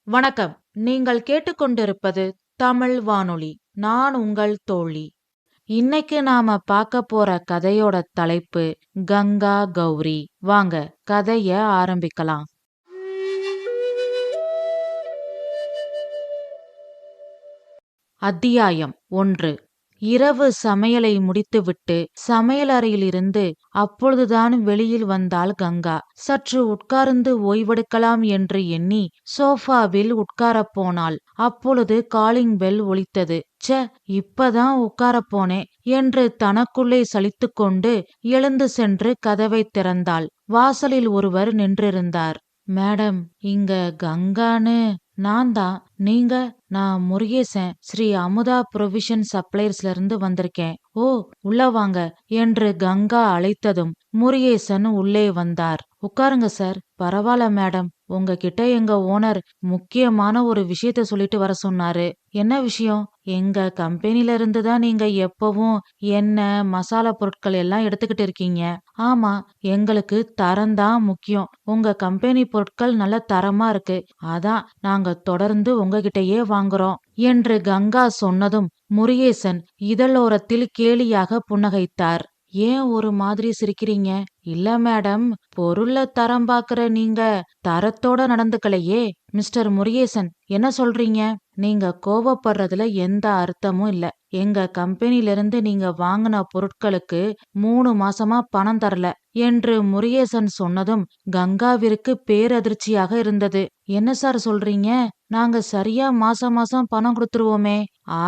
வணக்கம். நீங்கள் கேட்டுக்கொண்டிருப்பது தமிழ் வானொலி. நான் உங்கள் தோழி. இன்னைக்கு நாம பார்க்க போற கதையோட தலைப்பு கங்கா கௌரி. வாங்க கதைய ஆரம்பிக்கலாம். அத்தியாயம் 1. இரவு சமையலை முடித்துவிட்டு சமையலறையிலிருந்து அப்பொழுதுதான் வெளியில் வந்தாள் கங்கா. சற்று உட்கார்ந்து ஓய்வெடுக்கலாம் என்று எண்ணி சோஃபாவில் உட்காரப் போனாள். அப்பொழுது காலிங் பெல் ஒலித்தது. இப்பதான் உட்காரப் போனேன் என்று தனக்குள்ளே சலித்துக்கொண்டு எழுந்து சென்று கதவை திறந்தாள். வாசலில் ஒருவர் நின்றிருந்தார். மேடம், இங்க கங்கான்னு. நான் தான். நீங்க? நான் முருகேசன், ஸ்ரீ அமுதா புரோவிஷன் சப்ளையர்ஸ்ல இருந்து வந்திருக்கேன். ஓ, உள்ள வாங்க என்று கங்கா அழைத்ததும் முருகேசன் உள்ளே வந்தார். உட்காருங்க சார். பரவாயில்ல மேடம், உங்ககிட்ட எங்க ஓனர் முக்கியமான ஒரு விஷயத்த சொல்லிட்டு வர சொன்னாரு. என்ன விஷயம்? எங்க கம்பெனில இருந்து தான் நீங்க எப்பவும் எண்ணெய் மசாலா பொருட்கள் எல்லாம் எடுத்துக்கிட்டு இருக்கீங்க. ஆமா, எங்களுக்கு தரம்தான் முக்கியம். உங்க கம்பெனி பொருட்கள் நல்ல தரமா இருக்கு. அதான் நாங்க தொடர்ந்து உங்ககிட்டயே வாங்குறோம் என்று கங்கா சொன்னதும் முருகேசன் இதழோரத்தில் கேலியாக புன்னகைத்தார். ஏன் ஒரு மாதிரி சிரிக்கிறீங்க? இல்ல மேடம், பொருள தரம் பாக்குற நீங்க தரத்தோட நடந்துக்கலையே. மிஸ்டர் முருகேசன், என்ன சொல்றீங்க? நீங்க கோவப்படுறதுல எந்த அர்த்தமும் இல்ல. எங்க கம்பெனில இருந்து நீங்க வாங்கின பொருட்களுக்கு 3 மாசமா பணம் தரல என்று முருகேசன் சொன்னதும் கங்காவிற்கு பேரதிர்ச்சியாக இருந்தது. என்ன சார் சொல்றீங்க? நாங்க சரியா மாசம் மாசம் பணம் கொடுத்துருவோமே.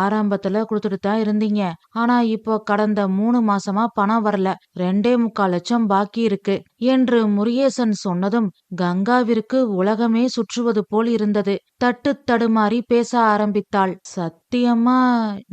ஆரம்பத்துல கொடுத்துட்டு தான் இருந்தீங்க. ஆனா இப்போ கடந்த 3 மாசமா பணம் வரல. 2.25 லட்சம் பாக்கி இருக்கு என்று முருகேசன் சொன்னதும் கங்காவிற்கு உலகமே சுற்றுவது போல் இருந்தது. தட்டு தடுமாறி பேச ஆரம்பித்தாள். சத்தியமா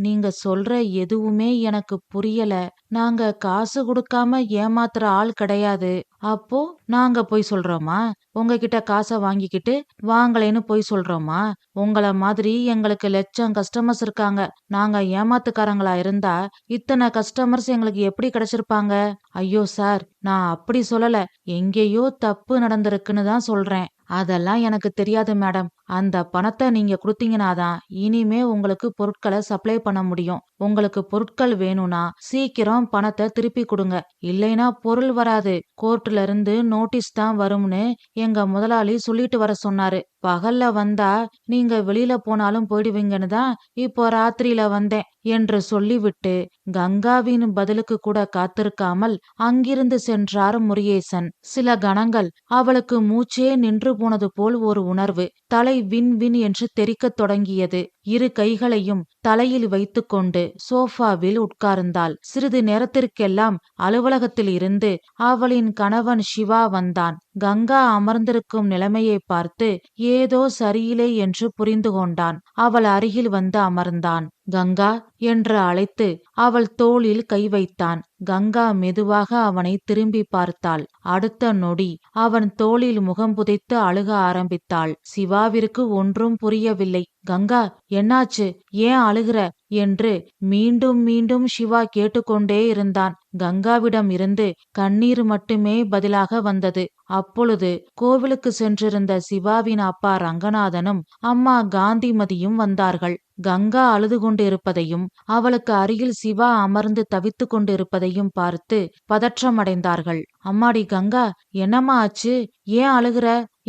நீங்க சொல்ற எதுவுமே எனக்கு புரியல. நாங்க காசு கொடுக்காம ஏமாத்துற ஆள் கிடையாது. அப்போ நாங்க போய் சொல்றோமா? உங்ககிட்ட காசை வாங்கிக்கிட்டு வாங்கலைன்னு போய் சொல்றோமா? உங்கள மாதிரி எங்களுக்கு லட்சம் கஸ்டமர்ஸ் இருக்காங்க. நாங்க ஏமாத்துக்காரங்களா இருந்தா இத்தனை கஸ்டமர்ஸ் எங்களுக்கு எப்படி கிடைச்சிருப்பாங்க? ஐயோ சார், நான் அப்படி சொல்லல. எங்கேயோ தப்பு நடந்திருக்குன்னு தான் சொல்றேன். அதெல்லாம் எனக்கு தெரியாது மேடம். அந்த பணத்தை நீங்க கொடுத்தீங்கன்னாதான் இனிமே உங்களுக்கு பொருட்களை சப்ளை பண்ண முடியும். உங்களுக்கு பொருட்கள் வேணும்னா சீக்கிரம் பணத்தை திருப்பி கொடுங்க. இல்லைன்னா பொருள் வராது. கோர்ட்ல இருந்து நோட்டீஸ் தான் வரும்னு எங்க முதலாளி சொல்லிட்டு வர சொன்னாரு. பகல்ல வந்தா நீங்க வெளியில போனாலும் போயிடுவீங்கன்னு தான் இப்போ ராத்திரியில வந்தேன் என்று சொல்லிவிட்டு கங்காவின் பதிலுக்கு கூட காத்திருக்காமல் அங்கிருந்து சென்றார் முருகேசன். சில கணங்கள் அவளுக்கு மூச்சே நின்று போனது போல் ஒரு உணர்வு. தலை வின் வின் என்று தெறிக்கத் தொடங்கியது. இரு கைகளையும் தலையில் வைத்துக்கொண்டு சோஃபாவில் உட்கார்ந்தாள். சிறிது நேரத்திற்கெல்லாம் அலுவலகத்தில் இருந்து அவளின் கணவன் சிவா வந்தான். கங்கா அமர்ந்திருக்கும் நிலைமையை பார்த்து ஏதோ சரியில்லை என்று புரிந்து கொண்டான். அவள் அருகில் வந்து அமர்ந்தான். கங்கா என்று அழைத்து அவள் தோளில் கை வைத்தான். கங்கா மெதுவாக அவனை திரும்பி பார்த்தாள். அடுத்த நொடி அவன் தோளில் முகம் புதைத்து அழுக ஆரம்பித்தாள். சிவாவிற்கு ஒன்றும் புரியவில்லை. கங்கா, என்னாச்சு? ஏன் அழுகிற என்று மீண்டும் மீண்டும் சிவா கேட்டுக்கொண்டே இருந்தான். கங்காவிடம் இருந்து கண்ணீர் மட்டுமே பதிலாக வந்தது. அப்பொழுது கோவிலுக்கு சென்றிருந்த சிவாவின் அப்பா ரங்கநாதனும் அம்மா காந்திமதியும் வந்தார்கள். கங்கா அழுது கொண்டிருப்பதையும் அவளுக்கு அருகில் சிவா அமர்ந்து தவித்து கொண்டிருப்பதையும் பார்த்து பதற்றமடைந்தார்கள். அம்மாடி கங்கா, என்னம்மா ஆச்சு? ஏன் அழுகிற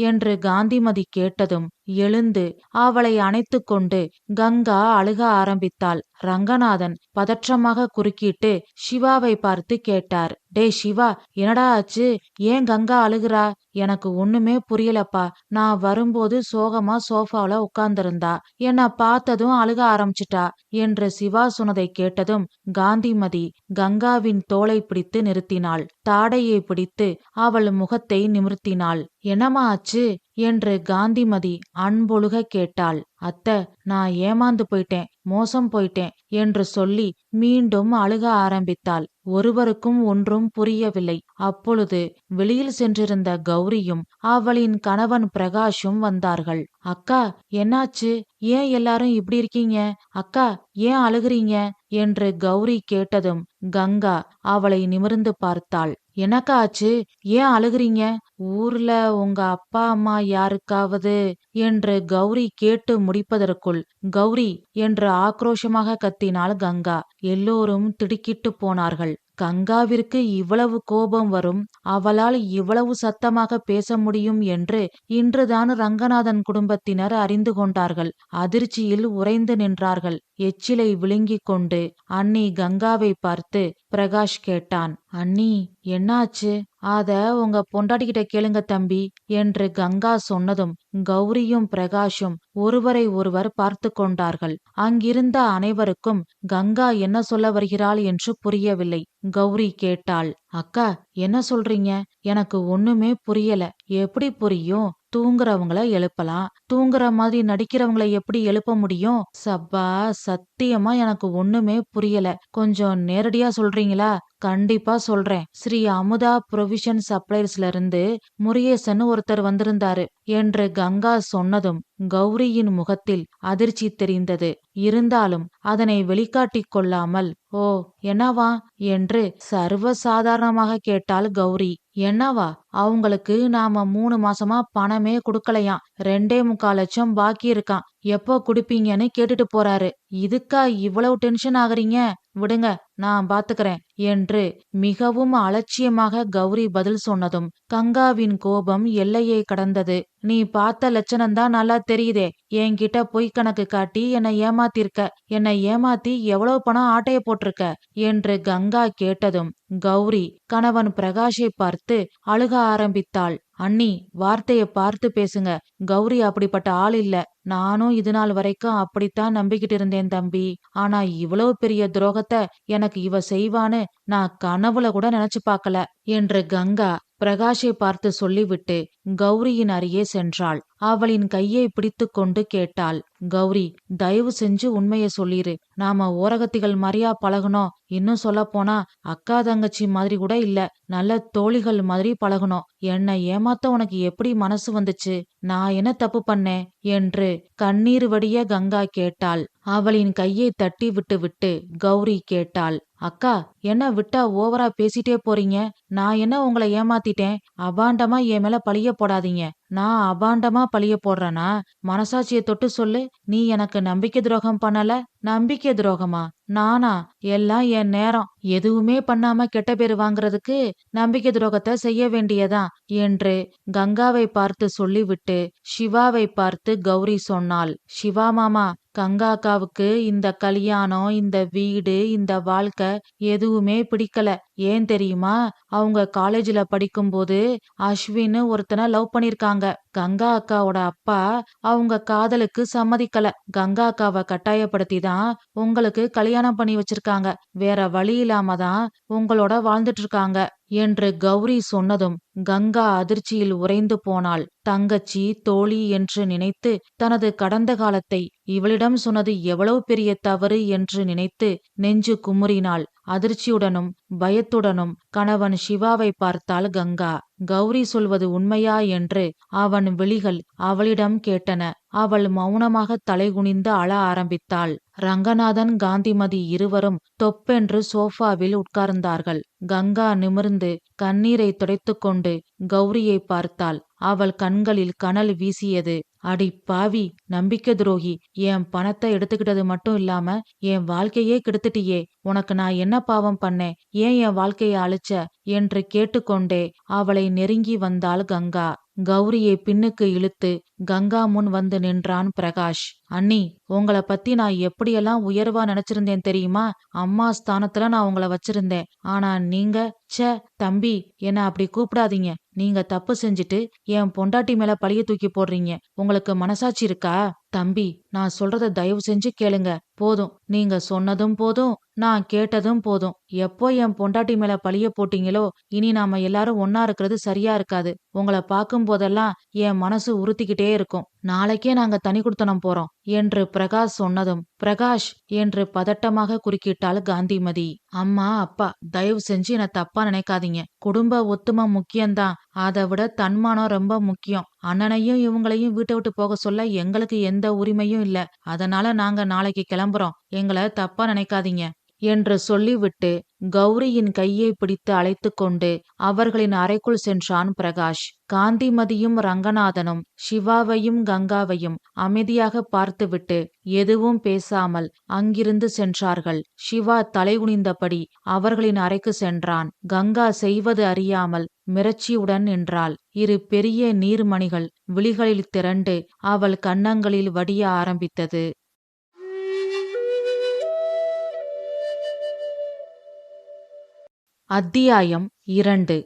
என்று காந்திமதி கேட்டதும் எழுந்து அவளை அணைத்து கொண்டு கங்கா அழுக ஆரம்பித்தாள். ரங்கநாதன் பதற்றமாக குறுக்கிட்டு சிவாவை பார்த்து கேட்டார். டே சிவா, என்னடா ஆச்சு? ஏன் கங்கா அழுகிறா? எனக்கு ஒண்ணுமே புரியலப்பா. நான் வரும்போது சோகமா சோஃபாவுல உட்கார்ந்திருந்தா. என்னை பார்த்ததும் அழுக ஆரம்பிச்சிட்டா என்று சிவா சொன்னதை கேட்டதும் காந்திமதி கங்காவின் தோளை பிடித்து நிறுத்தினாள். தாடையை பிடித்து அவள் முகத்தை நிமிர்த்தினாள். என்னம்மா ஆச்சு என்று காந்திமதி அன்பொழுக கேட்டாள். அத்தை, நான் ஏமாந்து போயிட்டேன், மோசம் போயிட்டேன் என்று சொல்லி மீண்டும் அழுக ஆரம்பித்தாள். ஒருவருக்கும் ஒன்றும் புரியவில்லை. அப்பொழுது வெளியில் சென்றிருந்த கௌரியும் அவளின் கணவன் பிரகாஷும் வந்தார்கள். அக்கா, என்னாச்சு? ஏன் எல்லாரும் இப்படி இருக்கீங்க? அக்கா, ஏன் அழுகிறீங்க என்று கௌரி கேட்டதும் கங்கா அவளை நிமிர்ந்து பார்த்தாள். எனக்கா ஆச்சு? ஏன் அழுகுறீங்க? ஊர்ல உங்க அப்பா அம்மா யாருக்காவது என்று கௌரி கேட்டு முடிப்பதற்குள் கௌரி என்று ஆக்ரோஷமாக கத்தினாள் கங்கா. எல்லோரும் திடுக்கிட்டு போனார்கள். கங்காவிற்கு இவ்வளவு கோபம் வரும், அவளால் இவ்வளவு சத்தமாக பேச முடியும் என்று இன்றுதான் ரங்கநாதன் குடும்பத்தினர் அறிந்து கொண்டார்கள். அதிர்ச்சியில் உறைந்து நின்றார்கள். எச்சிலை விழுங்கிக் கொண்டு அண்ணி கங்காவை பார்த்து பிரகாஷ் கேட்டான். அண்ணி, என்னாச்சு? அத உங்க பொண்டாட்டிகிட்ட கேளுங்க தம்பி என்று கங்கா சொன்னதும் கௌரியும் பிரகாஷும் ஒருவரை ஒருவர் பார்த்து கொண்டார்கள். அங்கிருந்த அனைவருக்கும் கங்கா என்ன சொல்ல வருகிறாள் என்று புரியவில்லை. கௌரி கேட்டாள். அக்கா, என்ன சொல்றீங்க? எனக்கு ஒண்ணுமே புரியல. எப்படி புரியும்? தூங்குறவங்கள எழுப்பலாம், தூங்குற மாதிரி நடிக்கிறவங்கள எப்படி எழுப்ப முடியும்? சப்பா, சத்தியமா எனக்கு ஒண்ணுமே புரியல. கொஞ்சம் நேரடியா சொல்றீங்களா? கண்டிப்பா சொல்றேன். ஸ்ரீ அமுதா புரோவிஷன் சப்ளைஸ்ல இருந்து முருகேசன் ஒருத்தர் வந்திருந்தாரு என்று கங்கா சொன்னதும் கௌரியின் முகத்தில் அதிர்ச்சி தெரிந்தது. இருந்தாலும் அதனை வெளிக்காட்டிக் கொள்ளாமல், ஓ, என்னவா என்று சர்வ சாதாரணமாக கேட்டாள் கௌரி. என்னவா? அவங்களுக்கு நாம 3 மாசமா பணமே குடுக்கலையாம். 2.25 லட்சம் பாக்கி இருக்கான். எப்போ குடுப்பீங்கன்னு கேட்டுட்டு போறாரு. இதுக்கா இவ்வளவு டென்ஷன் ஆகுறீங்க? விடுங்க, நான் பாத்துக்கிறேன் என்று மிகவும் அலட்சியமாக கௌரி பதில் சொன்னதும் கங்காவின் கோபம் எல்லையை கடந்தது. நீ பார்த்த லட்சணம்தான் நல்லா தெரியுதே. என்கிட்ட பொய் கணக்கு காட்டி என்னை ஏமாத்திருக்க. என்னை ஏமாத்தி எவ்வளவு பணம் ஆட்டைய போட்டிருக்க என்று கங்கா கேட்டதும் கௌரி கணவன் பிரகாஷை பார்த்து அழுக ஆரம்பித்தாள். அண்ணி, வார்த்தைய பார்த்து பேசுங்க. கௌரி அப்படிப்பட்ட ஆள் இல்ல. நானும் இது நாள் வரைக்கும் அப்படித்தான் நம்பிக்கிட்டு இருந்தேன் தம்பி. ஆனா இவ்வளவு பெரிய துரோகத்தை எனக்கு இவ செய்வான்னு நான் கனவுல கூட நினைச்சு பார்க்கல என்று கங்கா பிரகாஷை பார்த்து சொல்லிவிட்டு கௌரியின் அருகே சென்றாள். அவளின் கையை பிடித்து கொண்டு கேட்டாள். கௌரி, தயவு செஞ்சு உண்மைய சொல்லிரு. நாம ஓரகத்திகள் மாதிரியா பழகணும்? இன்னும் சொல்ல போனா அக்கா தங்கச்சி மாதிரி கூட இல்ல, நல்ல தோழிகள் மாதிரி பழகணும். என்னை ஏமாத்த உனக்கு எப்படி மனசு வந்துச்சு? நான் என்ன தப்பு பண்ணேன் என்று கண்ணீர் வடிய கங்கா கேட்டாள். அவளின் கையை தட்டி விட்டு விட்டு கௌரி கேட்டாள். அக்கா, என்ன விட்டா ஓவரா பேசிட்டே போறீங்க? நான் என்ன உங்களை ஏமாத்திட்டேன்? அபாண்டமா என் மேல பழிய போடாதீங்க. நான் அபாண்டமா பழிய போடுறேனா? மனசாட்சியை தொட்டு சொல்லு. நீ எனக்கு நம்பிக்கை துரோகம் பண்ணல? நம்பிக்கை துரோகமா? நானா? எல்லாம் என் நேரம். எதுவுமே பண்ணாம கெட்ட பேரு வாங்குறதுக்கு நம்பிக்கை துரோகத்தை செய்ய வேண்டியதான் என்று கங்காவை பார்த்து சொல்லிவிட்டு சிவாவை பார்த்து கௌரி சொன்னாள். சிவா மாமா, கங்கா அக்காவுக்கு இந்த கல்யாணம், இந்த வீடு, இந்த வாழ்க்கை எதுவுமே பிடிக்கல. ஏன் தெரியுமா? அவங்க காலேஜ்ல படிக்கும்போது அஸ்வின் ஒருத்தனை லவ் பண்ணிருக்காங்க. கங்கா அக்காவோட அப்பா அவங்க காதலுக்கு சம்மதிக்கல. கங்கா அக்காவை கட்டாயப்படுத்தி தான் உங்களுக்கு கல்யாணம் பண்ணி வச்சிருக்காங்க. வேற வழி இல்லாம தான் உங்களோட வாழ்ந்துட்டு இருக்காங்க என்று கௌரி சொன்னதும் கங்கா அதிர்ச்சியில் உறைந்து போனாள். தங்கச்சி, தோழி என்று நினைத்து தனது கடந்த காலத்தை இவளிடம் சொன்னது எவ்வளவு பெரிய தவறு என்று நினைத்து நெஞ்சு குமுறினாள். அதிர்ச்சியுடனும் பயத்துடனும் கணவன் சிவாவை பார்த்தாள் கங்கா. கௌரி சொல்வது உண்மையா என்று அவன் விழிகள் அவளிடம் கேட்டன. அவள் மௌனமாக தலைகுனிந்து அழ ஆரம்பித்தாள். ரங்கநாதன், காந்திமதி இருவரும் தொப்பென்று சோஃபாவில் உட்கார்ந்தார்கள். கங்கா நிமிர்ந்து கண்ணீரை துடைத்துக்கொண்டு கௌரியை பார்த்தாள். அவள் கண்களில் கனல் வீசியது. அடி பாவி, நம்பிக்கை துரோகி! என் பணத்தை எடுத்துக்கிட்டது மட்டும் இல்லாம என் வாழ்க்கையே கெடுத்துட்டியே. உனக்கு நான் என்ன பாவம் பண்ணேன்? ஏன் என் வாழ்க்கைய அழிச்ச என்று கேட்டுக்கொண்டே அவளை நெருங்கி வந்தாள் கங்கா. கௌரியை பின்னுக்கு இழுத்து கங்கா முன் வந்து நின்றான் பிரகாஷ். அண்ணி, உங்களை பத்தி நான் எப்படியெல்லாம் உயர்வா நினைச்சிருந்தேன் தெரியுமா? அம்மா ஸ்தானத்துல நான் உங்களை வச்சிருந்தேன். ஆனா நீங்க, ச்சே தம்பி, என்ன அப்படி கூப்பிடாதீங்க. நீங்க தப்பு செஞ்சுட்டு என் பொண்டாட்டி மேல பழிய தூக்கி போடுறீங்க. உங்களுக்கு மனசாட்சி இருக்கா? தம்பி, நான் சொல்றத தயவு செஞ்சு கேளுங்க. போதும், நீங்க சொன்னதும் போதும், நான் கேட்டதும் போதும். எப்போ என் பொண்டாட்டி மேல பழிய போட்டீங்களோ, இனி நாம எல்லாரும் ஒன்னா இருக்கிறது சரியா இருக்காது. உங்களை பார்க்கும் போதெல்லாம் என் மனசு உறுத்திக்கிட்டே இருக்கும். நாளைக்கே நாங்க தனி குடித்தனம் போறோம் என்று பிரகாஷ் சொன்னதும், பிரகாஷ் என்று பதட்டமாக குறுக்கிட்டாள் காந்திமதி. அம்மா, அப்பா, தயவு செஞ்சு என்ன தப்பா நினைக்காதீங்க. குடும்ப ஒத்துமை முக்கியம்தான். அதை விட தன்மானம் ரொம்ப முக்கியம். அண்ணனையும் இவங்களையும் வீட்டை விட்டு போக சொல்ல எங்களுக்கு எந்த உரிமையும் இல்ல. அதனால நாங்க நாளைக்கு கிளம்புறோம். எங்களை தப்பா நினைக்காதீங்க என்று சொல்லிவிட்டு கௌரியின் கையை பிடித்து அழைத்து கொண்டு அவர்களின் அறைக்குள் சென்றான் பிரகாஷ். காந்திமதியும் ரங்கநாதனும் சிவாவையும் கங்காவையும் அமைதியாக பார்த்துவிட்டு எதுவும் பேசாமல் அங்கிருந்து சென்றார்கள். சிவா தலைகுனிந்தபடி அவர்களின் அறைக்கு சென்றான். கங்கா செய்வது அறியாமல் மிரட்சியுடன் நின்றாள். இரு பெரிய நீர்மணிகள் விழிகளில் திரண்டு அவள் கன்னங்களில் வடிய ஆரம்பித்தது. அத்தியாயம் 2.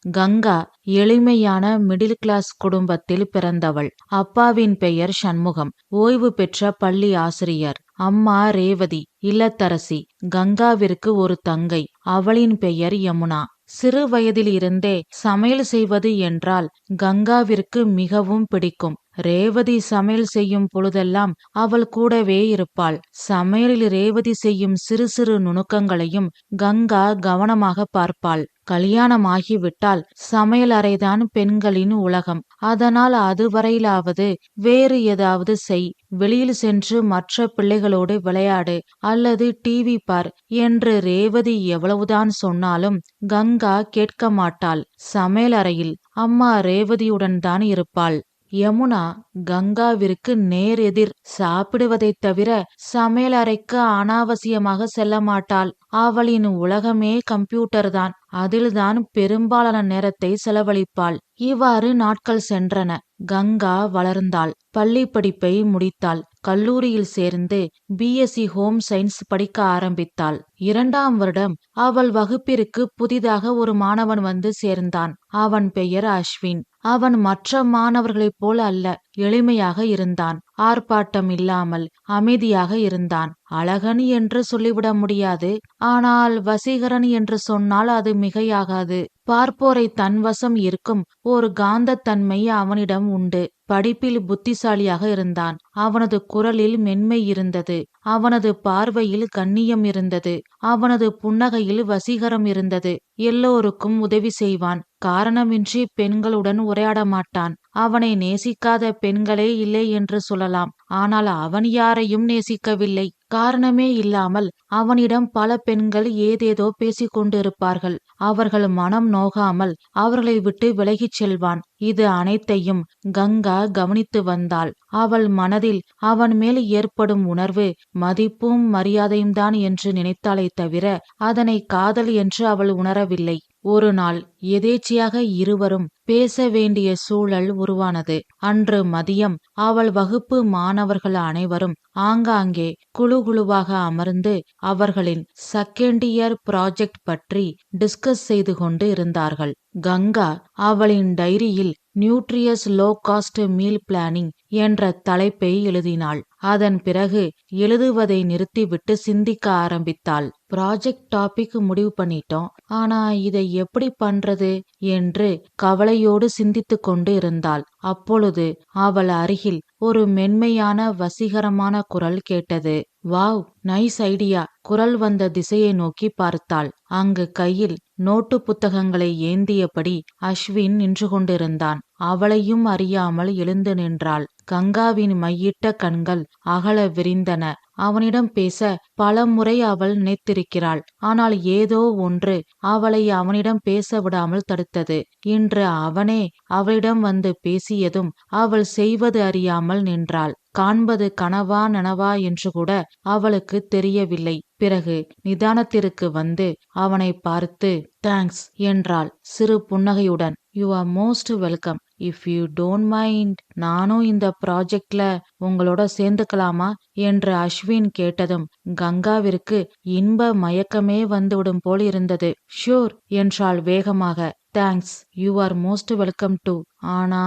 கங்கா எளிமையான மிடில் கிளாஸ் குடும்பத்தில் பிறந்தவள். அப்பாவின் பெயர் சண்முகம், ஓய்வு பெற்ற பள்ளி ஆசிரியர். அம்மா ரேவதி, இல்லத்தரசி. கங்காவிற்கு ஒரு தங்கை, அவளின் பெயர் யமுனா. சிறு வயதில் இருந்தே சமையல் செய்வது என்றால் கங்காவிற்கு மிகவும் பிடிக்கும். ரேவதி சமையல் செய்யும் பொழுதெல்லாம் அவள் கூடவே இருப்பாள். சமையலில் ரேவதி செய்யும் சிறு சிறு நுணுக்கங்களையும் கங்கா கவனமாக பார்ப்பாள். கல்யாணம் ஆகிவிட்டால் சமையல் அறைதான் பெண்களின் உலகம். அதனால் அதுவரையிலாவது வேறு ஏதாவது செய், வெளியில் சென்று மற்ற பிள்ளைகளோடு விளையாடு அல்லது டிவி பார் என்று ரேவதி எவ்வளவுதான் சொன்னாலும் கங்கா கேட்க மாட்டாள். சமையல் அறையில் அம்மா ரேவதியுடன் தான் இருப்பாள். யமுனா கங்காவிற்கு நேர் எதிர். சாப்பிடுவதைத் தவிர சமையல் அறைக்கு அனாவசியமாக செல்ல மாட்டாள். அவளின் உலகமே கம்ப்யூட்டர் தான். அதில்தான் பெரும்பாலான நேரத்தை செலவழிப்பாள். இவ்வாறு நாட்கள் சென்றன. கங்கா வளர்ந்தாள். பள்ளி படிப்பை முடித்தாள். கல்லூரியில் சேர்ந்து பிஎஸ்சி ஹோம் சயின்ஸ் படிக்க ஆரம்பித்தாள். 2ஆம் வருடம் அவள் வகுப்பிற்கு புதிதாக ஒரு மாணவன் வந்து சேர்ந்தான். அவன் பெயர் அஸ்வின். அவன் மற்ற மாணவர்களைப் போல் அல்ல, எளிமையாக இருந்தான். ஆர்ப்பாட்டம் இல்லாமல் அமைதியாக இருந்தான். அழகன் என்று சொல்லிவிட முடியாது, ஆனால் வசீகரன் என்று சொன்னால் அது மிகையாகாது. பார்ப்போரை தன்வசம் இருக்கும் ஒரு காந்தத்தன்மை அவனிடம் உண்டு. படிப்பில் புத்திசாலியாக இருந்தான். அவனது குரலில் மென்மை இருந்தது. அவனது பார்வையில் கண்ணியம் இருந்தது. அவனது புன்னகையில் வசீகரம் இருந்தது. எல்லோருக்கும் உதவி செய்வான். காரணமின்றி பெண்களுடன் உரையாட மாட்டான். அவனை நேசிக்காத பெண்களே இல்லை என்று சொல்லலாம். ஆனால் அவன் யாரையும் நேசிக்கவில்லை. காரணமே இல்லாமல் அவனிடம் பல பெண்கள் ஏதேதோ பேசிக் கொண்டிருப்பார்கள். அவர்கள் மனம் நோகாமல் அவர்களை விட்டு விலகிச் செல்வான். இது அனைத்தையும் கங்கா கவனித்து வந்தாள். அவள் மனதில் அவன் மேல் ஏற்படும் உணர்வு மதிப்பும் மரியாதையும் தான் என்று நினைத்தாலே தவிர அதனை காதல் என்று அவள் உணரவில்லை. ஒரு நாள் எதேச்சையாக இருவரும் பேச வேண்டிய சூழல் உருவானது. அன்று மதியம் அவள் வகுப்பு மாணவர்கள் அனைவரும் ஆங்காங்கே குழுகுழுவாக அமர்ந்து அவர்களின் செகண்ட் இயர் ப்ராஜெக்ட் பற்றி டிஸ்கஸ் செய்து கொண்டு இருந்தார்கள். கங்கா அவளின் டைரியில் nutritious low cost meal planning என்ற தலைப்பை எழுதினாள். அதன் பிறகு எழுதுவதை நிறுத்திவிட்டு சிந்திக்க ஆரம்பித்தாள். ப்ராஜெக்ட் டாபிக் முடிவு பண்ணிட்டோம், ஆனா இதை எப்படி பண்றது என்று கவலையோடு சிந்தித்து கொண்டு இருந்தாள். அப்பொழுது அவள் அருகில் ஒரு மென்மையான வசீகரமான குரல் கேட்டது. Wow, nice idea. குரல் வந்த திசையை நோக்கி பார்த்தாள். அங்கு கையில் நோட்டு புத்தகங்களை ஏந்தியபடி அஸ்வின் நின்று கொண்டிருந்தான். அவளையும் அறியாமல் எழுந்து நின்றாள். கங்காவின் மையிட்ட கண்கள் அகல விரிந்தன. அவனிடம் பேச பல முறை அவள் நினைத்திருக்கிறாள். ஆனால் ஏதோ ஒன்று அவளை அவனிடம் பேச விடாமல் தடுத்தது. இன்று அவனே அவளிடம் வந்து பேசியதும் அவள் செய்வது அறியாமல் நின்றாள். காண்பது கனவா நனவா என்று கூட அவளுக்கு தெரியவில்லை. பிறகு நிதானத்திற்கு வந்து அவனை பார்த்து தேங்க்ஸ் என்றாள் சிறு புன்னகையுடன். You are most welcome. If you don't mind, நானும் இந்த ப்ராஜெக்ட்ல உங்களோட சேர்ந்துக்கலாமா என்று அஸ்வின் கேட்டதும் கங்காவிற்கு இன்ப மயக்கமே வந்துவிடும் போல் இருந்தது. ஷூர் என்றாள் வேகமாக. Thanks, you are most welcome to. ஆனா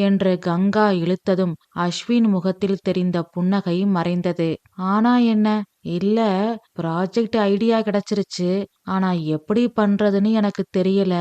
என்று கங்கா இழுத்ததும் அஸ்வின் முகத்தில் தெரிந்த புன்னகை மறைந்தது. ஆனா என்ன? இல்ல, ப்ராஜெக்ட் ஐடியா கிடைச்சிருச்சு, ஆனா எப்படி பண்றதுன்னு எனக்கு தெரியல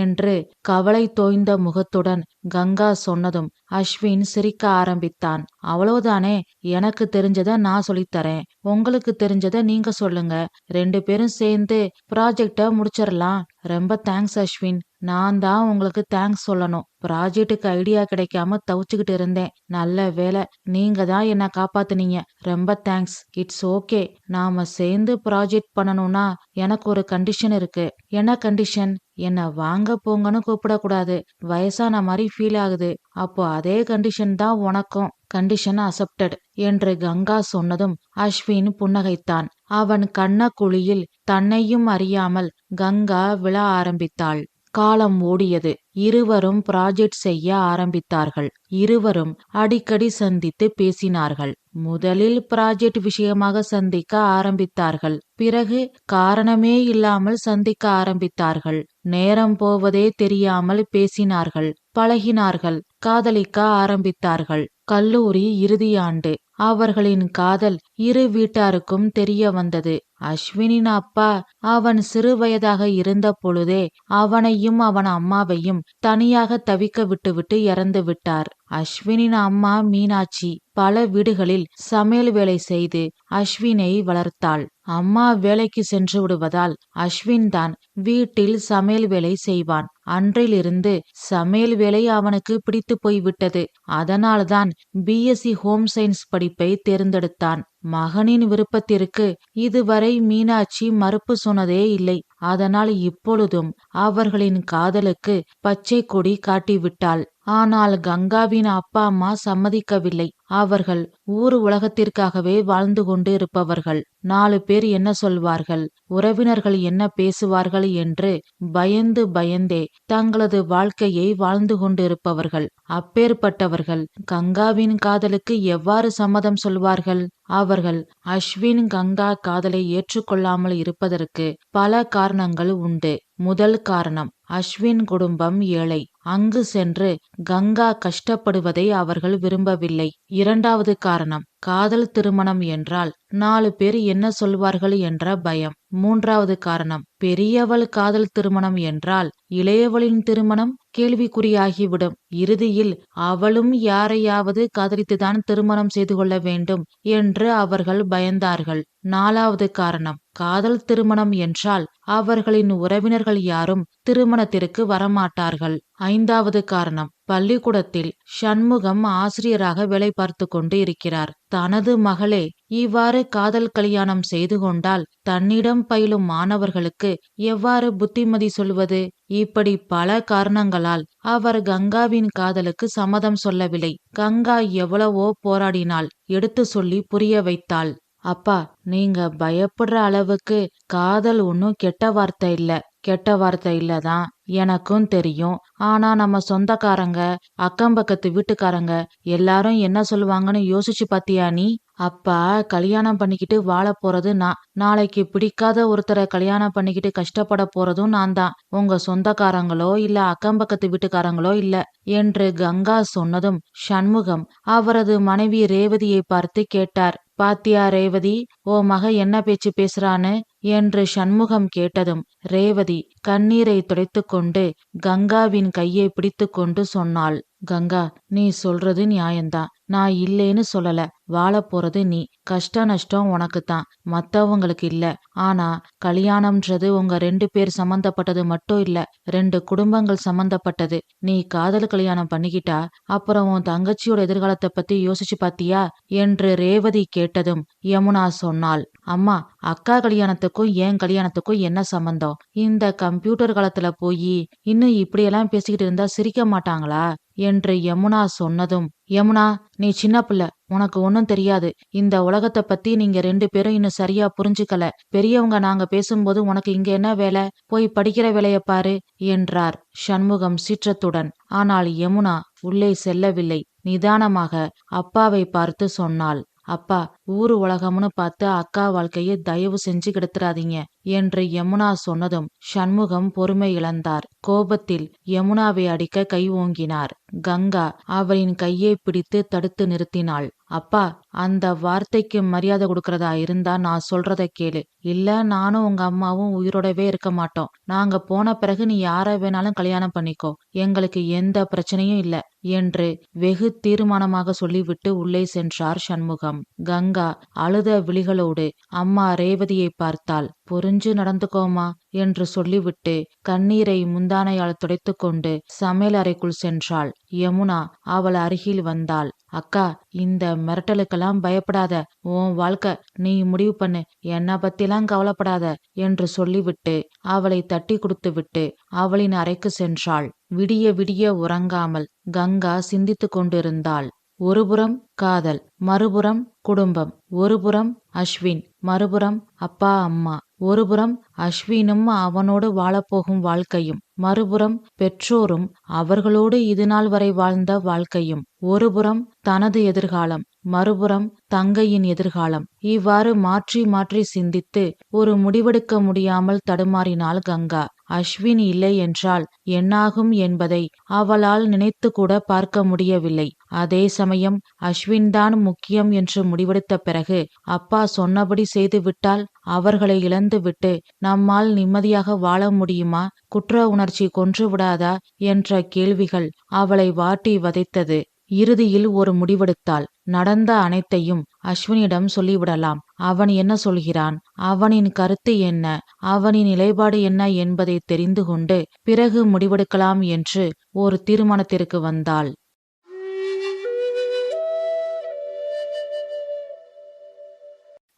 என்று கவலை தோய்ந்த முகத்துடன் கங்கா சொன்னதும் அஸ்வின் சிரிக்க ஆரம்பித்தான். அவ்வளவுதானே, எனக்கு தெரிஞ்சத நான் சொல்லித்தரேன், உங்களுக்கு தெரிஞ்சத நீங்க சொல்லுங்க, 2 பேரும் சேர்ந்து ப்ராஜெக்ட முடிச்சிடலாம். ரொம்ப தேங்க்ஸ் அஸ்வின். நான் தான் உங்களுக்கு தேங்க்ஸ் சொல்லணும். ப்ராஜெக்டுக்கு ஐடியா கிடைக்காம தவிச்சுக்கிட்டு இருந்தேன். நல்ல வேலை, நீங்க தான் என்ன காப்பாத்துனீங்க. ரொம்ப தேங்க்ஸ். It's okay. நாம சேர்ந்து ப்ராஜெக்ட் பண்ணணும்னா எனக்கு ஒரு கண்டிஷன் இருக்கு. என்ன கண்டிஷன்? என்ன வாங்க போங்கன்னு கூப்பிடக்கூடாது. வயசான மாதிரி ஃபீல் ஆகுது. அப்போ அதே கண்டிஷன் தான் உனக்கும். கண்டிஷன் அக்செப்டட் என்று கங்கா சொன்னதும் அஸ்வின் புன்னகைத்தான். அவன் கண்ணக்குழியில் தன்னையும் அறியாமல் கங்கா விழ ஆரம்பித்தாள். காலம் ஓடியது. இருவரும் ப்ராஜெக்ட் செய்ய ஆரம்பித்தார்கள். இருவரும் அடிக்கடி சந்தித்து பேசினார்கள். முதலில் ப்ராஜெக்ட் விஷயமாக சந்திக்க ஆரம்பித்தார்கள். பிறகு காரணமே இல்லாமல் சந்திக்க ஆரம்பித்தார்கள். நேரம் போவதே தெரியாமல் பேசினார்கள், பழகினார்கள், காதலிக்க ஆரம்பித்தார்கள். கல்லூரி இறுதியாண்டு. அவர்களின் காதல் இரு வீட்டாருக்கும் தெரிய வந்தது. அஸ்வினின் அப்பா அவன் சிறு வயதாக இருந்த பொழுதே அவனையும் அவன் அம்மாவையும் தனியாக தவிக்க விட்டுவிட்டு இறந்து விட்டார். அஸ்வினின் அம்மா மீனாட்சி பல வீடுகளில் சமையல் வேலை செய்து அஸ்வினை வளர்த்தாள். அம்மா வேலைக்கு சென்று விடுவதால் அஸ்வின் தான் வீட்டில் சமையல் வேலை செய்வான். அன்றிலிருந்து சமையல் வேலை அவனுக்கு பிடித்து போய்விட்டது. அதனால்தான் பிஎஸ்சி ஹோம் சயின்ஸ் படிப்பை தேர்ந்தெடுத்தான். மகனின் விருப்பத்திற்கு இதுவரை மீனாட்சி மறுப்பு சொன்னதே இல்லை. அதனால் இப்பொழுதும் அவர்களின் காதலுக்கு பச்சை கொடி காட்டிவிட்டாள். ஆனால் கங்காவின் அப்பா அம்மா சம்மதிக்கவில்லை. அவர்கள் ஊர் உலகத்திற்காகவே வாழ்ந்து கொண்டு இருப்பவர்கள். 4 பேர் என்ன சொல்வார்கள், உறவினர்கள் என்ன பேசுவார்கள் என்று பயந்து பயந்தே தங்களது வாழ்க்கையை வாழ்ந்து கொண்டிருப்பவர்கள். அப்பேற்பட்டவர்கள் கங்காவின் காதலுக்கு எவ்வாறு சம்மதம் சொல்வார்கள்? அவர்கள் அஸ்வின் கங்கா காதலை ஏற்றுக்கொள்ளாமல் இருப்பதற்கு பல காரணங்கள் உண்டு. முதல் காரணம், அஸ்வின் குடும்பம் ஏழை. அங்கு சென்று கங்கா கஷ்டப்படுவதை அவர்கள் விரும்பவில்லை. இரண்டாவது காரணம், காதல் திருமணம் என்றால் 4 பேர் என்ன சொல்வார்கள் என்ற பயம். மூன்றாவது காரணம், பெரியவள் காதல் திருமணம் என்றால் இளையவளின் திருமணம் கேள்விக்குறியாகிவிடும். இறுதியில் அவளும் யாரையாவது காதலித்துதான் திருமணம் செய்து கொள்ள வேண்டும் என்று அவர்கள் பயந்தார்கள். 4வது காரணம், காதல் திருமணம் என்றால் அவர்களின் உறவினர்கள் யாரும் திருமணத்திற்கு வரமாட்டார்கள். 5வது காரணம், பள்ளிக்கூடத்தில் சண்முகம் ஆசிரியராக வேலை பார்த்து கொண்டு இருக்கிறார். தனது மகளே இவ்வாறு காதல் கல்யாணம் செய்து கொண்டால் தன்னிடம் பயிலும் மாணவர்களுக்கு எவ்வாறு புத்திமதி சொல்வது? இப்படி பல காரணங்களால் அவர் கங்காவின் காதலுக்கு சம்மதம் சொல்லவில்லை. கங்கா எவ்வளவோ போராடினாள், எடுத்து சொல்லி புரிய வைத்தாள். அப்பா, நீங்க பயப்படுற அளவுக்கு காதல் ஒன்னும் கெட்ட வார்த்தை இல்ல. கெட்ட வார்த்தை இல்லதான் எனக்கும் தெரியும். ஆனா நம்ம சொந்தக்காரங்க, அக்கம் பக்கத்து வீட்டுக்காரங்க எல்லாரும் என்ன சொல்லுவாங்கன்னு யோசிச்சு பாத்தியா நீ? அப்பா, கல்யாணம் பண்ணிக்கிட்டு வாழ போறது நான். நாளைக்கு பிடிக்காத ஒருத்தரை கல்யாணம் பண்ணிக்கிட்டு கஷ்டப்பட போறதும் நான் தான். உங்க சொந்தக்காரங்களோ இல்ல அக்கம் பக்கத்து வீட்டுக்காரங்களோ இல்ல என்று கங்கா சொன்னதும் சண்முகம் அவரது மனைவி ரேவதியை பார்த்து கேட்டார். பாத்தியா ரேவதி, ஓ மக என்ன பேச்சு பேசுறான்னு என்று சண்முகம் கேட்டதும் ரேவதி கண்ணீரை துடைத்து கொண்டு கங்காவின் கையை பிடித்து கொண்டு சொன்னாள். கங்கா, நீ சொல்றது நியாயம்தான். நான் இல்லேன்னு சொல்லல. வாழ போறது நீ. கஷ்ட நஷ்டம் உனக்குத்தான், மத்தவங்களுக்கு இல்ல. ஆனா கல்யாணம்ன்றது உங்க 2 பேர் சம்பந்தப்பட்டது மட்டும் இல்ல, 2 குடும்பங்கள் சம்பந்தப்பட்டது. நீ காதல் கல்யாணம் பண்ணிக்கிட்டா அப்புறம் உன் தங்கச்சியோட எதிர்காலத்தை பத்தி யோசிச்சு பாத்தியா என்று ரேவதி கேட்டதும் யமுனா சொன்னாள். அம்மா, அக்கா கல்யாணத்துக்கும் என் கல்யாணத்துக்கும் என்ன சம்பந்தம்? இந்த கம்ப்யூட்டர் காலத்துல போய் இன்னும் இப்படியெல்லாம் பேசிக்கிட்டு இருந்தா சிரிக்க மாட்டாங்களா என்று யமுனா சொன்னதும், யமுனா, நீ சின்ன பிள்ளை, உனக்கு ஒன்னும் தெரியாது. இந்த உலகத்தை பத்தி நீங்க 2 பேரும் இன்னும் சரியா புரிஞ்சுக்கல. பெரியவங்க நாங்க பேசும்போது உனக்கு இங்க என்ன வேலை? போய் படிக்கிற வேலைய பாரு என்றார் சண்முகம் சீற்றத்துடன். ஆனால் யமுனா உள்ளே செல்லவில்லை. நிதானமாக அப்பாவை பார்த்து சொன்னாள். அப்பா, ஊரு உலகம்னு பார்த்து அக்கா வாழ்க்கையை தயவு செஞ்சு கெடுத்துறாதீங்க என்று யமுனா சொன்னதும் சண்முகம் பொறுமை இழந்தார். கோபத்தில் யமுனாவை அடிக்க கை ஓங்கினார். கங்கா அவளின் கையை பிடித்து தடுத்து நிறுத்தினாள். அப்பா, அந்த வார்த்தைக்கு மரியாதை கொடுக்கறதா இருந்தா நான் சொல்றத கேளு. இல்ல நானும் உங்க அம்மாவும் உயிரோடவே இருக்க மாட்டோம். நாங்க போன பிறகு நீ யார வேணாலும் கல்யாணம் பண்ணிக்கோ. எங்களுக்கு எந்த பிரச்சனையும் இல்ல என்று வெகு தீர்மானமாக சொல்லிவிட்டு உள்ளே சென்றார் சண்முகம். கங்கா அழுத விழிகளோடு அம்மா ரேவதியை பார்த்தாள். புரிஞ்சு நடந்துக்கோமா என்று சொல்லிவிட்டு கண்ணீரை முந்தானையால் துடைத்துக்கொண்டு சமையல் அறைக்குள் சென்றாள். யமுனா அவள் அருகில் வந்தாள். அக்கா, இந்த மிரட்டலுக்கெல்லாம் பயப்படாத. உன் வாழ்க்கை, நீ முடிவு பண்ணு. என்ன பத்திலாம் கவலைப்படாத என்று சொல்லிவிட்டு அவளை தட்டி கொடுத்துவிட்டு அவளின் அறைக்கு சென்றாள். விடிய விடிய உறங்காமல் கங்கா சிந்தித்துக் கொண்டிருந்தாள். ஒருபுறம் காதல், மறுபுறம் குடும்பம், ஒருபுறம் அஸ்வின், மறுபுறம் அப்பா அம்மா, ஒருபுறம் அஸ்வினும் அவனோடு வாழப்போகும் வாழ்க்கையும், மறுபுறம் பெற்றோரும் அவர்களோடு இதுநாள் வரை வாழ்ந்த வாழ்க்கையும், ஒருபுறம் தனது எதிர்காலம், மறுபுறம் தங்கையின் எதிர்காலம். இவ்வாறு மாற்றி மாற்றி சிந்தித்து ஒரு முடிவெடுக்க முடியாமல் தடுமாறினாள் கங்கா. அஸ்வின் இல்லை என்றால் என்னாகும் என்பதை அவளால் நினைத்து கூட பார்க்க முடியவில்லை. அதே சமயம் அஸ்வின் தான் முக்கியம் என்று முடிவெடுத்த பிறகு அப்பா சொன்னபடி செய்துவிட்டால் அவர்களை இழந்துவிட்டு நம்மால் நிம்மதியாக வாழ முடியுமா? குற்ற உணர்ச்சி கொன்று விடாதா என்ற கேள்விகள் அவளை வாட்டி வதைத்தது. இறுதியில் ஒரு முடிவெடுத்தாள். நடந்த அனைத்தையும் அஸ்வினிடம் சொல்லிவிடலாம். அவன் என்ன சொல்கிறான், அவனின் கருத்து என்ன, அவனின் நிலைப்பாடு என்ன என்பதை தெரிந்து கொண்டு பிறகு முடிவெடுக்கலாம் என்று ஒரு தீர்மானத்திற்கு வந்தாள்.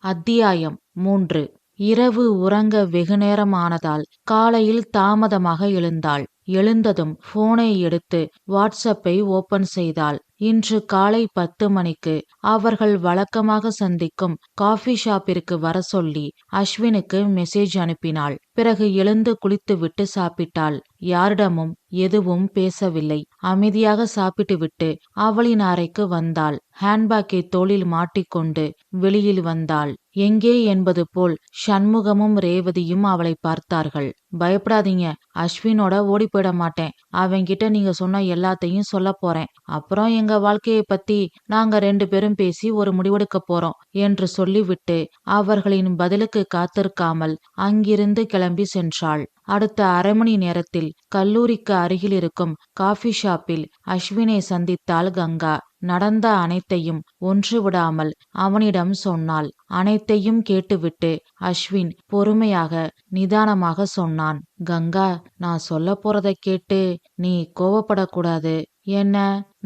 அத்தியாயம் 3. இரவு உறங்க வெகுநேரம் ஆனதால் காலையில் தாமதமாக எழுந்தாள். எழுந்ததும் போனை எடுத்து வாட்ஸ்அப்பை ஓபன் செய்தாள். இன்று காலை 10 மணிக்கு அவர்கள் வழக்கமாக சந்திக்கும் காஃபி ஷாப்பிற்கு வர சொல்லி அஸ்வினுக்கு மெசேஜ் அனுப்பினாள். பிறகு எழுந்து குளித்துவிட்டு சாப்பிட்டாள். யாரிடமும் எதுவும் பேசவில்லை. அமைதியாக சாப்பிட்டுவிட்டு அவளின் அறைக்கு வந்தாள். ஹேண்ட்பேக்கை தோளில் மாட்டிக்கொண்டு வெளியில் வந்தாள். எங்கே என்பது போல் சண்முகமும் ரேவதியும் அவளை பார்த்தார்கள். பயப்படாதீங்க, அஸ்வினோட ஓடி போயிட மாட்டேன். அவன்கிட்ட நீங்க சொன்ன எல்லாத்தையும் சொல்ல போறேன். அப்புறம் எங்க வாழ்க்கையை பத்தி நாங்க 2 பேரும் பேசி ஒரு முடிவெடுக்க போறோம் என்று சொல்லிவிட்டு அவர்களின் பதிலுக்கு காத்திருக்காமல் அங்கிருந்து கிளம்பி சென்றாள். அடுத்த அரை மணி நேரத்தில் கல்லூரிக்கு அருகில் இருக்கும் காஃபி ஷாப்பில் அஸ்வினை சந்தித்தாள் கங்கா. நடந்த அனைத்தையும் ஒன்று விடாமல் அவனிடம் சொன்னாள். அனைத்தையும் கேட்டுவிட்டு அஸ்வின் பொறுமையாக நிதானமாக சொன்னான். கங்கா, நான் சொல்ல போறத கேட்டு நீ கோவப்படக்கூடாது. என்ன,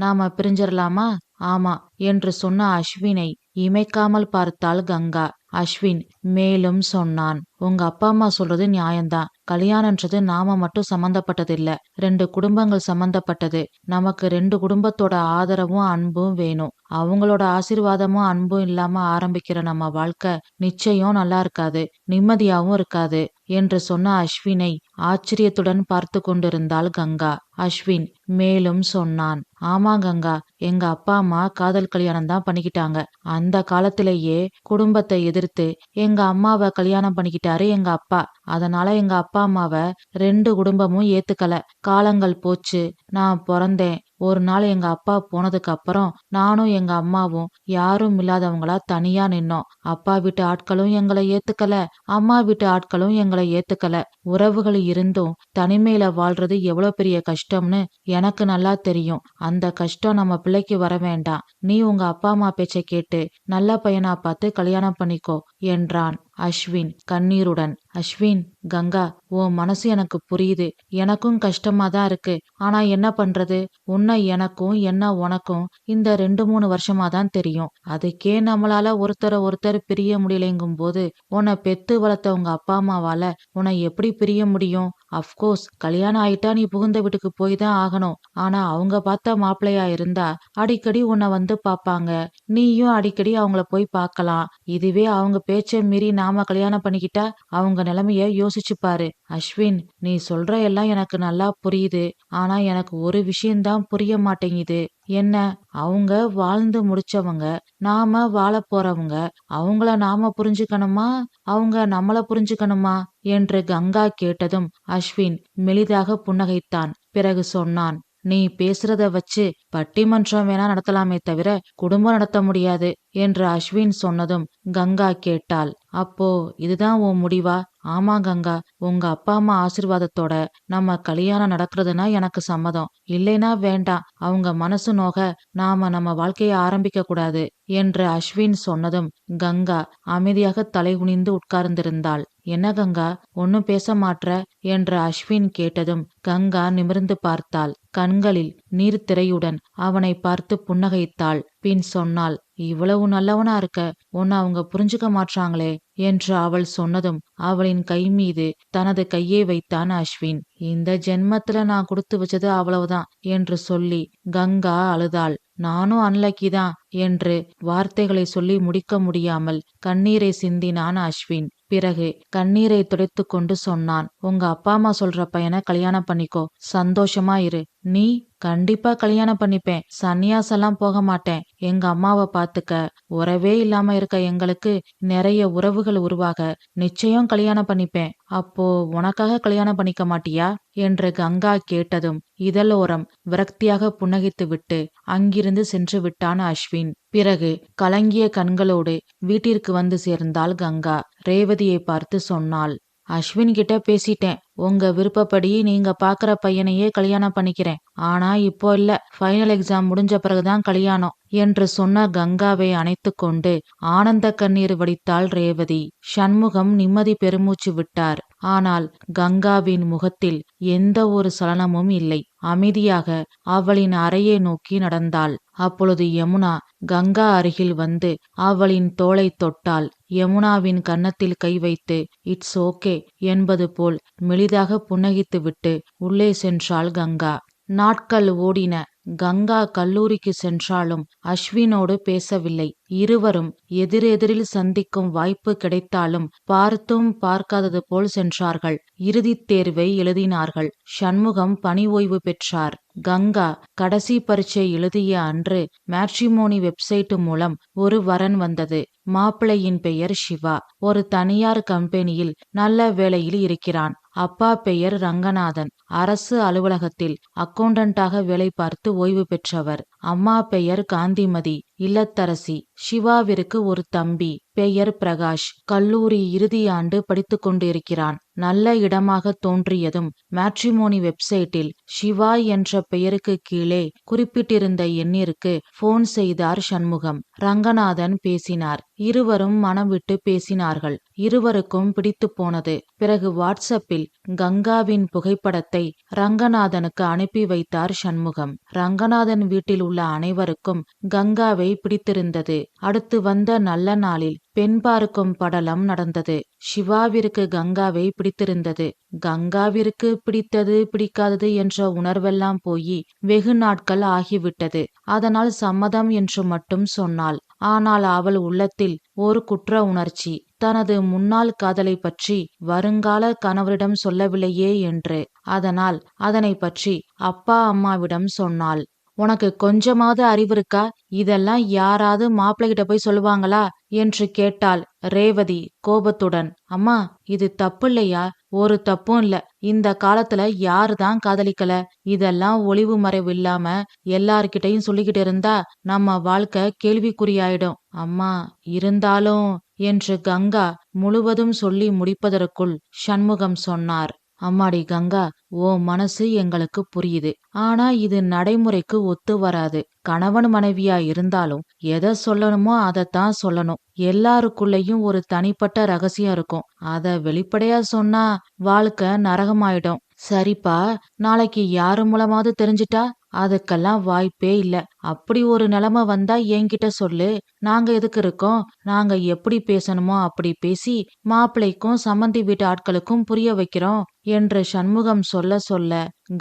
நாம பிரிஞ்சிடலாமா? ஆமா என்று சொன்ன அஸ்வினை இமைக்காமல் பார்த்தாள் கங்கா. அஸ்வின் மேலும் சொன்னான். உங்க அப்பா அம்மா சொல்றது நியாயம்தான். கல்யாணம்ன்றது நாம மட்டும் சம்பந்தப்பட்டது இல்ல, 2 குடும்பங்கள் சம்பந்தப்பட்டது. நமக்கு 2 குடும்பத்தோட ஆதரவும் அன்பும் வேணும். அவங்களோட ஆசீர்வாதமும் அன்பும் இல்லாம ஆரம்பிக்கிற நம்ம வாழ்க்கை நிச்சயம் நல்லா இருக்காது, நிம்மதியாவும் இருக்காது என்று சொன்ன அஸ்வினை ஆச்சரியத்துடன் பார்த்து கொண்டிருந்தாள் கங்கா. அஸ்வின் மேலும் சொன்னான். ஆமா கங்கா, எங்க அப்பா அம்மா காதல் கல்யாணம் தான் பண்ணிக்கிட்டாங்க. அந்த காலத்திலேயே குடும்பத்தை எதிர்த்து எங்க அம்மாவை கல்யாணம் பண்ணிக்கிட்டாரு எங்க அப்பா. அதனால எங்க அப்பா அம்மாவை 2 குடும்பமும் ஏத்துக்கல. காலங்கள் போச்சு, நான் பிறந்தேன். ஒரு நாள் எங்க அப்பா போனதுக்கு அப்புறம் நானும் எங்க அம்மாவும் யாரும் இல்லாதவங்களா தனியா நின்னோம். அப்பா வீட்டு ஆட்களும் எங்களை ஏத்துக்கல, அம்மா வீட்டு ஆட்களும் எங்களை ஏத்துக்கல. உறவுகள் இருந்தும் தனிமையில வாழ்றது எவ்வளவு பெரிய கஷ்டம்னு எனக்கு நல்லா தெரியும். அந்த கஷ்டம் நம்ம பிள்ளைக்கு வர வேண்டாம். நீ உங்க அப்பா அம்மா பேச்சை கேட்டு நல்ல பையனா பார்த்து கல்யாணம் பண்ணிக்கோ என்றான் அஸ்வின் கண்ணீருடன். அஸ்வின், கங்கா, உன் மனசு எனக்கு புரியுது. எனக்கும் கஷ்டமா தான் இருக்கு. ஆனா என்ன பண்றது, உன்னை எனக்கும் என்ன உனக்கும் இந்த 2-3 வருஷமா தான் தெரியும். அதுக்கே நம்மளால ஒருத்தர் பிரிய முடியலைங்கும் போது உன்னை பெத்து வளர்த்த உங்க அப்பா அம்மாவால உன்னை எப்படி பிரிய முடியும்? அப்கோர்ஸ், கல்யாணம் ஆயிட்டா நீ புகுந்த வீட்டுக்கு போய் தான் ஆகணும். ஆனா அவங்க பார்த்த மாப்பிள்ளையா இருந்தா அடிக்கடி உன்னை வந்து பாப்பாங்க. நீயும் அடிக்கடி அவங்கள போய் பார்க்கலாம். இதுவே அவங்க பேச்சை மீறி நாம கல்யாணம் பண்ணிக்கிட்டா அவங்க நிலைமைய யோசிச்சு பாரு. அஸ்வின், நீ சொல்ற எல்லாம் எனக்கு நல்லா புரியுது. ஆனா எனக்கு ஒரு விஷயம்தான் புரிய மாட்டேங்குது. என்ன, அவங்க வாழ்ந்து முடிச்சவங்க, நாம வாழ போறவங்க. அவங்கள நாம புரிஞ்சுக்கணுமா, அவங்க நம்மள புரிஞ்சுக்கணுமா என்று கங்கா கேட்டதும் அஸ்வின் மெலிதாக புன்னகைத்தான். பிறகு சொன்னான். நீ பேசுறத வச்சு பட்டிமன்றம் வேணா நடத்தலாமே தவிர குடும்பம் நடத்த முடியாது என்று அஸ்வின் சொன்னதும் கங்கா கேட்டாள். அப்போ இதுதான் உன் முடிவா? ஆமா கங்கா, உங்க அப்பா அம்மா ஆசீர்வாதத்தோட நம்ம கல்யாணம் நடக்கிறதுனா எனக்கு சம்மதம். இல்லைனா வேண்டாம். அவங்க மனசு நோக நாம நம்ம வாழ்க்கைய ஆரம்பிக்க கூடாது என்று அஸ்வின் சொன்னதும் கங்கா அமைதியாக தலை குனிந்து உட்கார்ந்திருந்தாள். என்ன கங்கா, ஒன்னும் பேச மாட்ற என்று அஸ்வின் கேட்டதும் கங்கா நிமிர்ந்து பார்த்தாள். கண்களில் நீர்த்திரையுடன் அவனை பார்த்து புன்னகைத்தாள். பின் சொன்னாள், இவ்வளவு நல்லவனா இருக்க உன்னை அவங்க புரிஞ்சுக்க மாட்றாங்களே என்று அவள் சொன்னதும் அவளின் கை மீது தனது கையை வைத்தான் அஸ்வின். இந்த ஜென்மத்துல நான் கொடுத்து வச்சது அவ்வளவுதான் என்று சொல்லி கங்கா அழுதாள். நானும் அன்லக்கி தான் என்று வார்த்தைகளை சொல்லி முடிக்க முடியாமல் கண்ணீரை சிந்தினான் அஸ்வின். பிறகு கண்ணீரை துடைத்து கொண்டு சொன்னான், உங்க அப்பா அம்மா சொல்ற பையனை கல்யாணம் பண்ணிக்கோ, சந்தோஷமா இரு. நீ? கண்டிப்பா கல்யாணம் பண்ணிப்பேன். சன்னியாசெல்லாம் போக மாட்டேன். எங்க அம்மாவை பாத்துக்க. உறவே இல்லாம இருக்க எங்களுக்கு நிறைய உறவுகள் உருவாக நிச்சயம் கல்யாணம் பண்ணிப்பேன். அப்போ உனக்காக கல்யாணம் பண்ணிக்க மாட்டியா என்று கங்கா கேட்டதும் இதழோரம் விரக்தியாக புன்னகைத்து விட்டு அங்கிருந்து சென்று விட்டான் அஸ்வின். பிறகு கலங்கிய கண்களோடு வீட்டிற்கு வந்து சேர்ந்தாள் கங்கா. ரேவதியை பார்த்து சொன்னாள், அஸ்வின் கிட்ட பேசிட்டேன். உங்க விருப்பப்படி நீங்க பாக்குற பையனையே கல்யாணம் பண்ணிக்கிறேன். ஆனா இப்போ இல்ல, ஃபைனல் எக்ஸாம் முடிஞ்ச பிறகுதான் கல்யாணம் என்று சொன்ன கங்காவை அணைத்து கொண்டு ஆனந்த கண்ணீர் வடித்தாள் ரேவதி. சண்முகம் நிம்மதி பெருமூச்சு விட்டார். ஆனால் கங்காவின் முகத்தில் எந்த ஒரு சலனமும் இல்லை. அமைதியாக அவளின் அறையை நோக்கி நடந்தாள். அப்பொழுது யமுனா கங்கா அருகில் வந்து அவளின் தோளை தொட்டாள். யமுனாவின் கன்னத்தில் கை வைத்து இட்ஸ் ஓகே என்பது போல் மெலிதாக புன்னகித்துவிட்டு உள்ளே சென்றாள் கங்கா. நாட்கள் ஓடின. கங்கா கல்லூரிக்கு சென்றாலும் அஸ்வினோடு பேசவில்லை. இருவரும் எதிரெதிரில் சந்திக்கும் வாய்ப்பு கிடைத்தாலும் பார்த்தும் பார்க்காதது போல் சென்றார்கள். இறுதித் தேர்வை எழுதினார்கள். சண்முகம் பணி ஓய்வு பெற்றார். கங்கா கடைசி பரீட்சை எழுதிய அன்று மேட்ரிமோனி வெப்சைட் மூலம் ஒரு வரன் வந்தது. மாப்பிள்ளையின் பெயர் சிவா. ஒரு தனியார் கம்பெனியில் நல்ல வேலையில் இருக்கிறான். அப்பா பெயர் ரங்கநாதன். அரசு அலுவலகத்தில் அக்கவுண்டன்டாக வேலை பார்த்து ஓய்வு பெற்றவர். அம்மா பெயர் காந்திமதி, இல்லத்தரசி. சிவாவிற்கு ஒரு தம்பி, பெயர் பிரகாஷ். கல்லூரி இறுதி ஆண்டு படித்து கொண்டிருக்கிறான். நல்ல இடமாக தோன்றியதும் மேட்ரிமோனி வெப்சைட்டில் சிவா என்ற பெயருக்கு கீழே குறிப்பிட்டிருந்த எண்ணிற்கு போன் செய்தார் சண்முகம். ரங்கநாதன் பேசினார். இருவரும் மனம் விட்டு பேசினார்கள். இருவருக்கும் பிடித்து போனது. பிறகு வாட்ஸ்அப்பில் கங்காவின் புகைப்படத்தை ரங்கநாதனுக்கு அனுப்பி வைத்தார் சண்முகம். ரங்கநாதன் வீட்டில் உள்ள அனைவருக்கும் கங்காவை பிடித்திருந்தது. அடுத்து வந்த நல்ல நாளில் பெண் பார்க்கும் படலம் நடந்தது. சிவாவிற்கு கங்காவை பிடித்திருந்தது. கங்காவிற்கு பிடித்தது பிடிக்காதது என்ற உணர்வெல்லாம் போய் வெகு நாட்கள் ஆகிவிட்டது. அதனால் சம்மதம் என்று மட்டும் சொன்னாள். ஆனால் அவள் உள்ளத்தில் ஒரு குற்ற உணர்ச்சி. தனது முன்னாள் காதலை பற்றி வருங்கால கணவரிடம் சொல்லவில்லையே என்று. அதனால் அதனை பற்றி அப்பா அம்மாவிடம் சொன்னாள். உனக்கு கொஞ்சமாவது அறிவு இருக்கா? இதெல்லாம் யாராவது மாப்பிள்ளைகிட்ட போய் சொல்லுவாங்களா என்று கேட்டாள் ரேவதி கோபத்துடன். அம்மா, இது தப்பு இல்லையா? ஒரு தப்பும் இல்ல. இந்த காலத்துல யாருதான் காதலிக்கல? இதெல்லாம் ஒளிவு மறைவு இல்லாம எல்லார்கிட்டையும் சொல்லிக்கிட்டு இருந்தா நம்ம வாழ்க்கை கேள்விக்குறியாயிடும். அம்மா, இருந்தாலும் என்று கங்கா முழுவதும் சொல்லி முடிப்பதற்குள் சண்முகம் சொன்னார். அம்மாடி கங்கா, ஓ மனசு எங்களுக்கு புரியுது. ஆனா இது நடைமுறைக்கு ஒத்து வராது. கணவன் மனைவியா இருந்தாலும் எதை சொல்லணுமோ அதைத்தான் சொல்லணும். எல்லாருக்குள்ளயும் ஒரு தனிப்பட்ட ரகசியம் இருக்கும். அத வெளிப்படையா சொன்னா வாழ்க்கை நரகமாயிடும். சரிப்பா, நாளைக்கு யாரு மூலமாவது தெரிஞ்சிட்டா? அதுக்கெல்லாம் வாய்ப்பே இல்ல. அப்படி ஒரு நிலைமை வந்தா என்கிட்ட சொல்லு. நாங்க எதுக்கு இருக்கோம்? நாங்க எப்படி பேசணுமோ அப்படி பேசி மாப்பிள்ளைக்கும் சம்மந்தி வீட்டு ஆட்களுக்கும் புரிய வைக்கிறோம் என்று சண்முகம் சொல்ல சொல்ல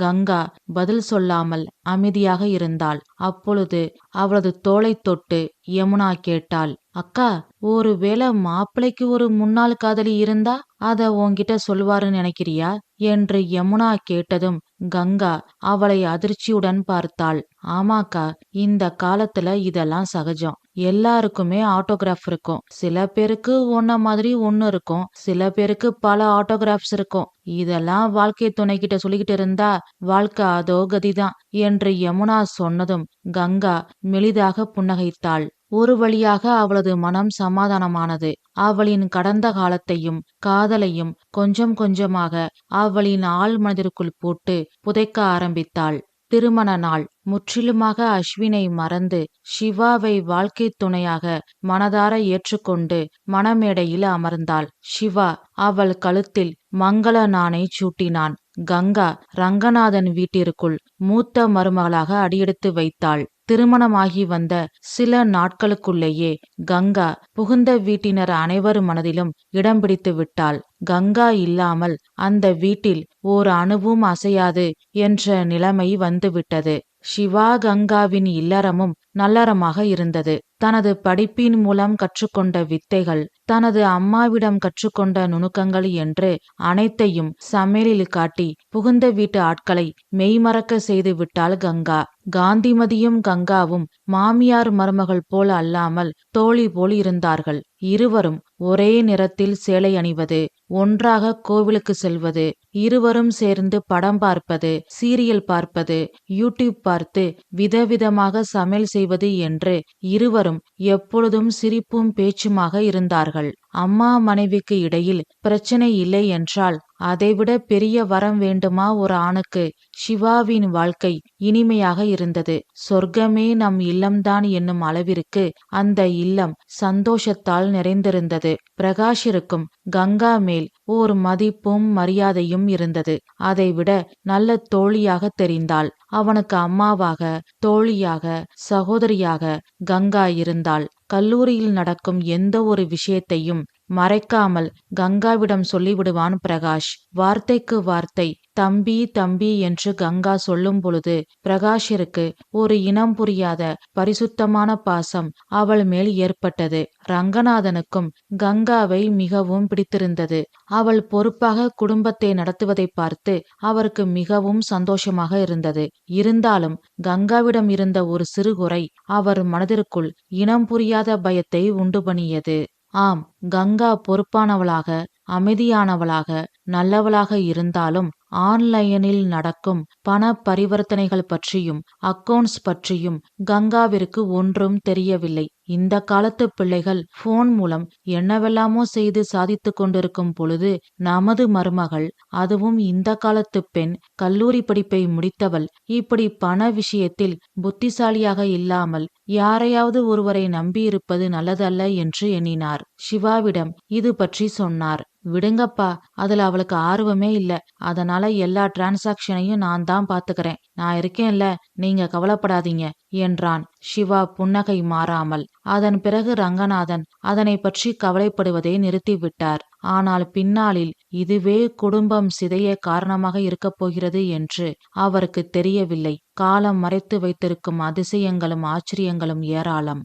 கங்கா பதில் சொல்லாமல் அமைதியாக இருந்தாள். அப்பொழுது அவளது தோளை தொட்டு யமுனா கேட்டாள், அக்கா, ஒருவேளை மாப்பிள்ளைக்கு ஒரு முன்னாள் காதலி இருந்தா அத உன்கிட்ட சொல்வாருன்னு நினைக்கிறியா என்று யமுனா கேட்டதும் கங்கா அவளை அதிர்ச்சியுடன் பார்த்தாள். ஆமாக்கா, இந்த காலத்துல இதெல்லாம் சகஜம். எல்லாருக்குமே ஆட்டோகிராஃப் இருக்கும். சில பேருக்கு ஒன்ன மாதிரி ஒண்ணு இருக்கும், சில பேருக்கு பல ஆட்டோகிராஃப்ஸ் இருக்கும். இதெல்லாம் வாழ்க்கை துணைக்கிட்ட சொல்லிக்கிட்டு இருந்தா வாழ்க்கை அதோ கதிதான் என்று யமுனா சொன்னதும் கங்கா மெலிதாக புன்னகைத்தாள். ஒரு வழியாக அவளது மனம் சமாதானமானது. அவளின் கடந்த காலத்தையும் காதலையும் கொஞ்சம் கொஞ்சமாக அவளின் ஆழ் மனதிற்குள் போட்டு புதைக்க ஆரம்பித்தாள். திருமண நாள். முற்றிலுமாக அஸ்வினை மறந்து சிவாவை வாழ்க்கை துணையாக மனதார ஏற்றுக்கொண்டு மணமேடையில் அமர்ந்தாள். சிவா அவள் கழுத்தில் மங்கள நாணை சூட்டினான். கங்கா ரங்கநாதன் வீட்டிற்குள் மூத்த மருமகளாக அடியெடுத்து வைத்தாள். திருமணமாகி வந்த சில நாட்களுக்குள்ளேயே கங்கா புகுந்த வீட்டினர் அனைவர் மனதிலும் இடம் பிடித்து விட்டாள். கங்கா இல்லாமல் அந்த வீட்டில் ஓர் அணுவும் அசையாது என்ற நிலைமை வந்துவிட்டது. சிவா கங்காவின் இல்லறமும் நல்லறமாக இருந்தது. தனது படிப்பின் மூலம் கற்றுக்கொண்ட வித்தைகள், தனது அம்மாவிடம் கற்றுக்கொண்ட நுணுக்கங்கள் என்று அனைத்தையும் சமையலில் காட்டி புகுந்த வீட்டு ஆட்களை மெய்மறக்க செய்து விட்டாள் கங்கா. காந்திமதியும் கங்காவும் மாமியார் மருமகள் போல் அல்லாமல் தோழி போல் இருந்தார்கள். இருவரும் ஒரே நிறத்தில் சேலை அணிவது, ஒன்றாக கோவிலுக்கு செல்வது, இருவரும் சேர்ந்து படம் பார்ப்பது, சீரியல் பார்ப்பது, யூடியூப் பார்த்து விதவிதமாக சமையல் செய்வது என்று இருவரும் எப்பொழுதும் சிரிப்பும் பேச்சுமாக இருந்தார்கள். அம்மா மனைவிக்கு இடையில் பிரச்சனை இல்லை என்றால் அதைவிட பெரிய வரம் வேண்டுமா ஒரு ஆணுக்கு? சிவாவின் வாழ்க்கை இனிமையாக இருந்தது. சொர்க்கமே நம் இல்லம்தான் என்னும் அளவிற்கு அந்த இல்லம் சந்தோஷத்தால் நிறைந்திருந்தது. பிரகாஷிற்கும் கங்கா மேல் ஓர் மதிப்பும் மரியாதையும் இருந்தது. அதைவிட நல்ல தோழியாக தெரிந்தாள். அவனுக்கு அம்மாவாக, தோழியாக, சகோதரியாக கங்கா இருந்தாள். கல்லூரியில் நடக்கும் எந்த ஒரு விஷயத்தையும் மறைக்காமல் கங்காவிடம் சொல்லிவிடுவான் பிரகாஷ். வார்த்தைக்கு வார்த்தை தம்பி தம்பி என்று கங்கா சொல்லும் பொழுது பிரகாஷிற்கு ஒரு இனம் புரியாத பரிசுத்தமான பாசம் அவள் மேல் ஏற்பட்டது. ரங்கநாதனுக்கும் கங்காவை மிகவும் பிடித்திருந்தது. அவள் பொறுப்பாக குடும்பத்தை நடத்துவதை பார்த்து அவருக்கு மிகவும் சந்தோஷமாக இருந்தது. இருந்தாலும் கங்காவிடம் இருந்த ஒரு சிறு குறை அவர் மனதிற்குள் இனம் புரியாத பயத்தை உண்டு பண்ணியது. ஆம், கங்கா பொறுப்பானவளாக, அமைதியானவளாக, நல்லவளாக இருந்தாலும் ஆன்லைனில் நடக்கும் பண பரிவர்த்தனைகள் பற்றியும் அக்கவுண்ட்ஸ் பற்றியும் கங்காவிற்கு ஒன்றும் தெரியவில்லை. இந்த காலத்து பிள்ளைகள் போன் மூலம் என்னவெல்லாமோ செய்து சாதித்து கொண்டிருக்கும் பொழுது நமது மருமகள், அதுவும் இந்த காலத்து பெண், கல்லூரி படிப்பை முடித்தவள், இப்படி பண விஷயத்தில் புத்திசாலியாக இல்லாமல் யாரையாவது ஒருவரை நம்பியிருப்பது நல்லதல்ல என்று எண்ணினார். சிவாவிடம் இது பற்றி சொன்னார். விடுங்கப்பா, அதுல அவளுக்கு ஆர்வமே இல்ல, அதனால எல்லா டிரான்சாக்சனையும் நான் தான் பாத்துக்கிறேன், நான் இருக்கேன்ல, நீங்க கவலைப்படாதீங்க என்றான் சிவா புன்னகை மாறாமல். அதன் பிறகு ரங்கநாதன் அதனை பற்றி கவலைப்படுவதை நிறுத்திவிட்டார். ஆனால் பின்னாளில் இதுவே குடும்பம் சிதைய காரணமாக இருக்கப் போகிறது என்று அவருக்கு தெரியவில்லை. காலம் மறைத்து வைத்திருக்கும் அதிசயங்களும் ஆச்சரியங்களும் ஏராளம்.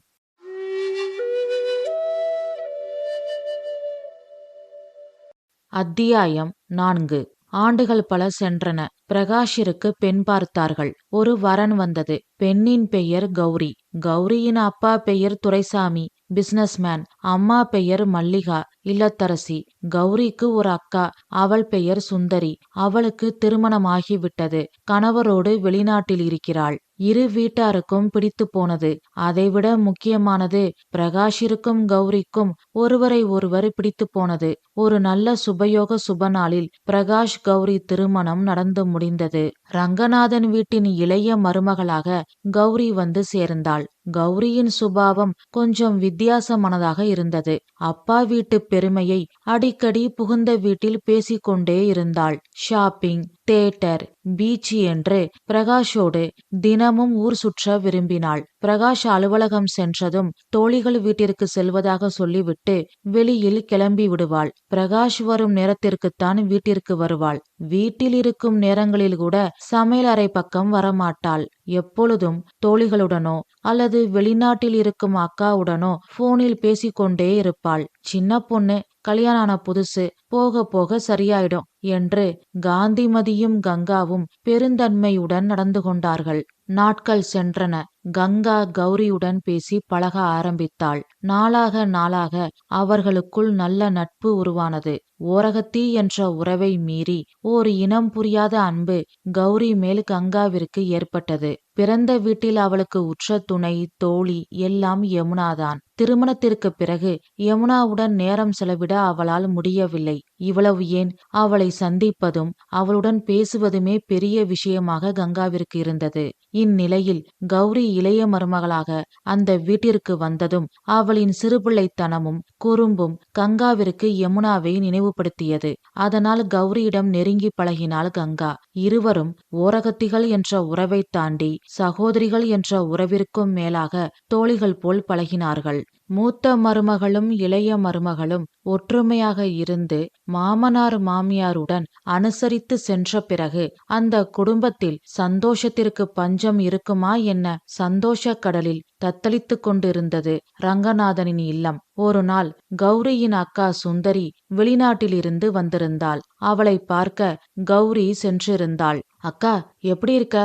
அத்தியாயம் 4. ஆண்டுகள் பல சென்றன. பிரகாஷிற்கு பெண் பார்த்தார்கள். ஒரு வரன் வந்தது. பெண்ணின் பெயர் கௌரி. கௌரியின் அப்பா பெயர் துரைசாமி, பிசினஸ்மேன். அம்மா பெயர் மல்லிகா, இல்லத்தரசி. கௌரிக்கு ஒரு அக்கா, அவள் பெயர் சுந்தரி. அவளுக்கு திருமணமாகிவிட்டது. கணவரோடு வெளிநாட்டில் இருக்கிறாள். இரு வீட்டாருக்கும் பிடித்து போனது. அதைவிட முக்கியமானது, பிரகாஷிற்கும் கௌரிக்கும் ஒருவரை ஒருவர் பிடித்து போனது. ஒரு நல்ல சுபயோக சுபநாளில் பிரகாஷ் கௌரி திருமணம் நடந்து முடிந்தது. ரங்கநாதன் வீட்டின் இளைய மருமகளாக கௌரி வந்து சேர்ந்தாள். கௌரியின் சுபாவம் கொஞ்சம் வித்தியாசமானதாக இருந்தது. அப்பா வீட்டு பெருமையை அடிக்கடி புகுந்த வீட்டில் பேசிக்கொண்டே இருந்தாள். ஷாப்பிங், தியேட்டர், பீச் என்று பிரகாஷோடு தினமும் ஊர் சுற்ற விரும்பினாள். பிரகாஷ் அலுவலகம் சென்றதும் தோழிகள் வீட்டிற்கு செல்வதாக சொல்லிவிட்டு வெளியில் கிளம்பி விடுவாள். பிரகாஷ் வரும் நேரத்திற்குத்தான் வீட்டிற்கு வருவாள். வீட்டில் இருக்கும் நேரங்களில் கூட சமையல் அறை பக்கம் வரமாட்டாள். எப்பொழுதும் தோழிகளுடனோ அல்லது வெளிநாட்டில் இருக்கும் அக்காவுடனோ போனில் பேசிக்கொண்டே இருப்பாள். சின்ன பொண்ணு, கல்யாணான புதுசு, போக போக சரியாயிடும் என்று காந்திமதியும் கங்காவும் பெருந்தன்மையுடன் நடந்து கொண்டார்கள். நாட்கள் சென்றன. கங்கா கௌரியுடன் பேசி பழக ஆரம்பித்தாள். நாளாக நாளாக அவர்களுக்குள் நல்ல நட்பு உருவானது. ஓரகத்தி என்ற உறவை மீறி ஓர் இனம் புரியாத அன்பு கௌரி மேல் கங்காவிற்கு ஏற்பட்டது. பிறந்த வீட்டில் அவளுக்கு உற்ற துணை, தோழி எல்லாம் யமுனாதான். திருமணத்திற்கு பிறகு யமுனாவுடன் நேரம் செலவிட அவளால் முடியவில்லை. இவ்வளவு ஏன், அவளை சந்திப்பதும் அவளுடன் பேசுவதுமே பெரிய விஷயமாக கங்காவிற்கு இருந்தது. இந்நிலையில் கௌரி இளைய மருமகளாக அந்த வீட்டிற்கு வந்ததும் அவளின் சிறுபிள்ளைத்தனமும் குறும்பும் கங்காவிற்கு யமுனாவை நினைவுபடுத்தியது. அதனால் கௌரியிடம் நெருங்கி பழகினாள் கங்கா. இருவரும் ஓரகத்திகள் என்ற உறவை தாண்டி சகோதரிகள் என்ற உறவிற்கும் மேலாக தோழிகள் போல் பழகினார்கள். மூத்த மருமகளும் இளைய மருமகளும் ஒற்றுமையாக இருந்து மாமனார் மாமியாருடன் அனுசரித்து சென்ற பிறகு அந்த குடும்பத்தில் சந்தோஷத்திற்கு பஞ்சம் இருக்குமா என்ன? சந்தோஷ கடலில் தத்தளித்து கொண்டிருந்தது ரங்கநாதனின் இல்லம். ஒரு நாள் கௌரியின் அக்கா சுந்தரி வெளிநாட்டிலிருந்து வந்திருந்தாள். அவளை பார்க்க கௌரி சென்றிருந்தாள். அக்கா, எப்படி இருக்க?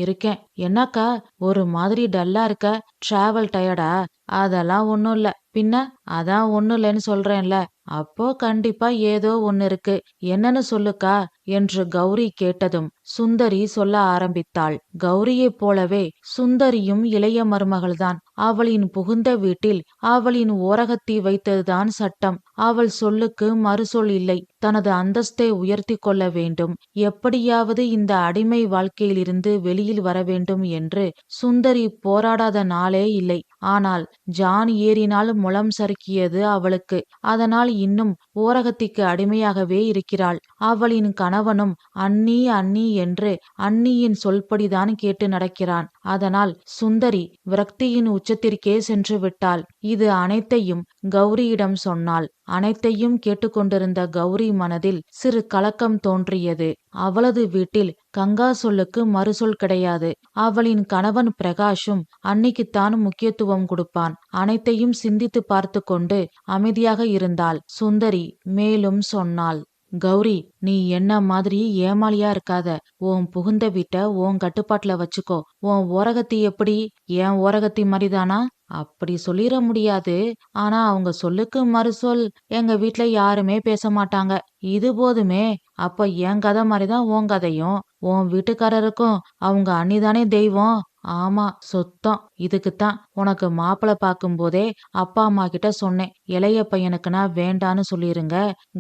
இருக்கேன். என்னக்கா ஒரு மாதிரி டல்லா இருக்க? டிராவல் டயர்டா? அதெல்லாம் ஒன்னும் இல்ல. பின்ன அதான் ஒன்னும் இல்லைன்னு சொல்றேன்ல. அப்போ கண்டிப்பா ஏதோ ஒன்னு இருக்கு. என்னன்னு சொல்லுக்கா என்று கௌரி கேட்டதும் சுந்தரி சொல்ல ஆரம்பித்தாள். கௌரியைப் போலவே சுந்தரியும் இளைய மருமகள்தான். அவளின் புகுந்த வீட்டில் அவளின் ஓரகத்தி வைத்ததுதான் சட்டம். அவள் சொல்லுக்கு மறுசொல் இல்லை. தனது அந்தஸ்தை உயர்த்தி கொள்ள வேண்டும், எப்படியாவது இந்த அடிமை வாழ்க்கையிலிருந்து வெளியில் வர வேண்டும் என்று சுந்தரி போராடாத நாளே இல்லை. ஆனால் ஜான் ஏறினால் முளம் சறுக்கியது அவளுக்கு. அதனால் இன்னும் ஓரகத்திக்கு அடிமையாகவே இருக்கிறாள். அவளின் கணவனும் அண்ணி அண்ணி என்று அண்ணியின் சொல்படிதான் கேட்டு நடக்கிறான். அதனால் சுந்தரி விரக்தியின் உச்சத்திற்கே சென்று விட்டாள். இது அனைத்தையும் கௌரியிடம் சொன்னாள். அனைத்தையும் கேட்டுக்கொண்டிருந்த கௌரி மனதில் சிறு கலக்கம் தோன்றியது. அவளது வீட்டில் கங்கா சொல்லுக்கு மறுசொல் கிடையாது. அவளின் கணவன் பிரகாஷும் அன்னிக்குத்தான் முக்கியத்துவம் கொடுப்பான். அனைத்தையும் சிந்தித்து பார்த்து கொண்டு அமைதியாக இருந்தாள். சுந்தரி மேலும் சொன்னாள். கௌரி, நீ என்ன மாதிரி ஏமாளியா இருக்காத. உன் புகுந்த வீட்ட உன் கட்டுப்பாட்டுல வச்சுக்கோ. உன் ஓரகத்தி எப்படி? என் ஓரகத்தி மாதிரிதானா? அப்படி சொல்லிட முடியாது. ஆனா அவங்க சொல்லுக்கு மறுசொல் எங்க வீட்ல யாருமே பேச மாட்டாங்க. இது போதுமே. அப்ப என் கதை மாதிரிதான் உன் கதையும். உன் வீட்டுக்காரருக்கும் அவங்க அண்ணிதானே தெய்வம். ஆமா, சுத்தம். இதுக்குத்தான் உனக்கு மாப்பிளை பார்க்கும் போதே அப்பா அம்மா கிட்ட சொன்னேன், இளைய பையனுக்குன்னா வேண்டான்னு சொல்லிருங்க,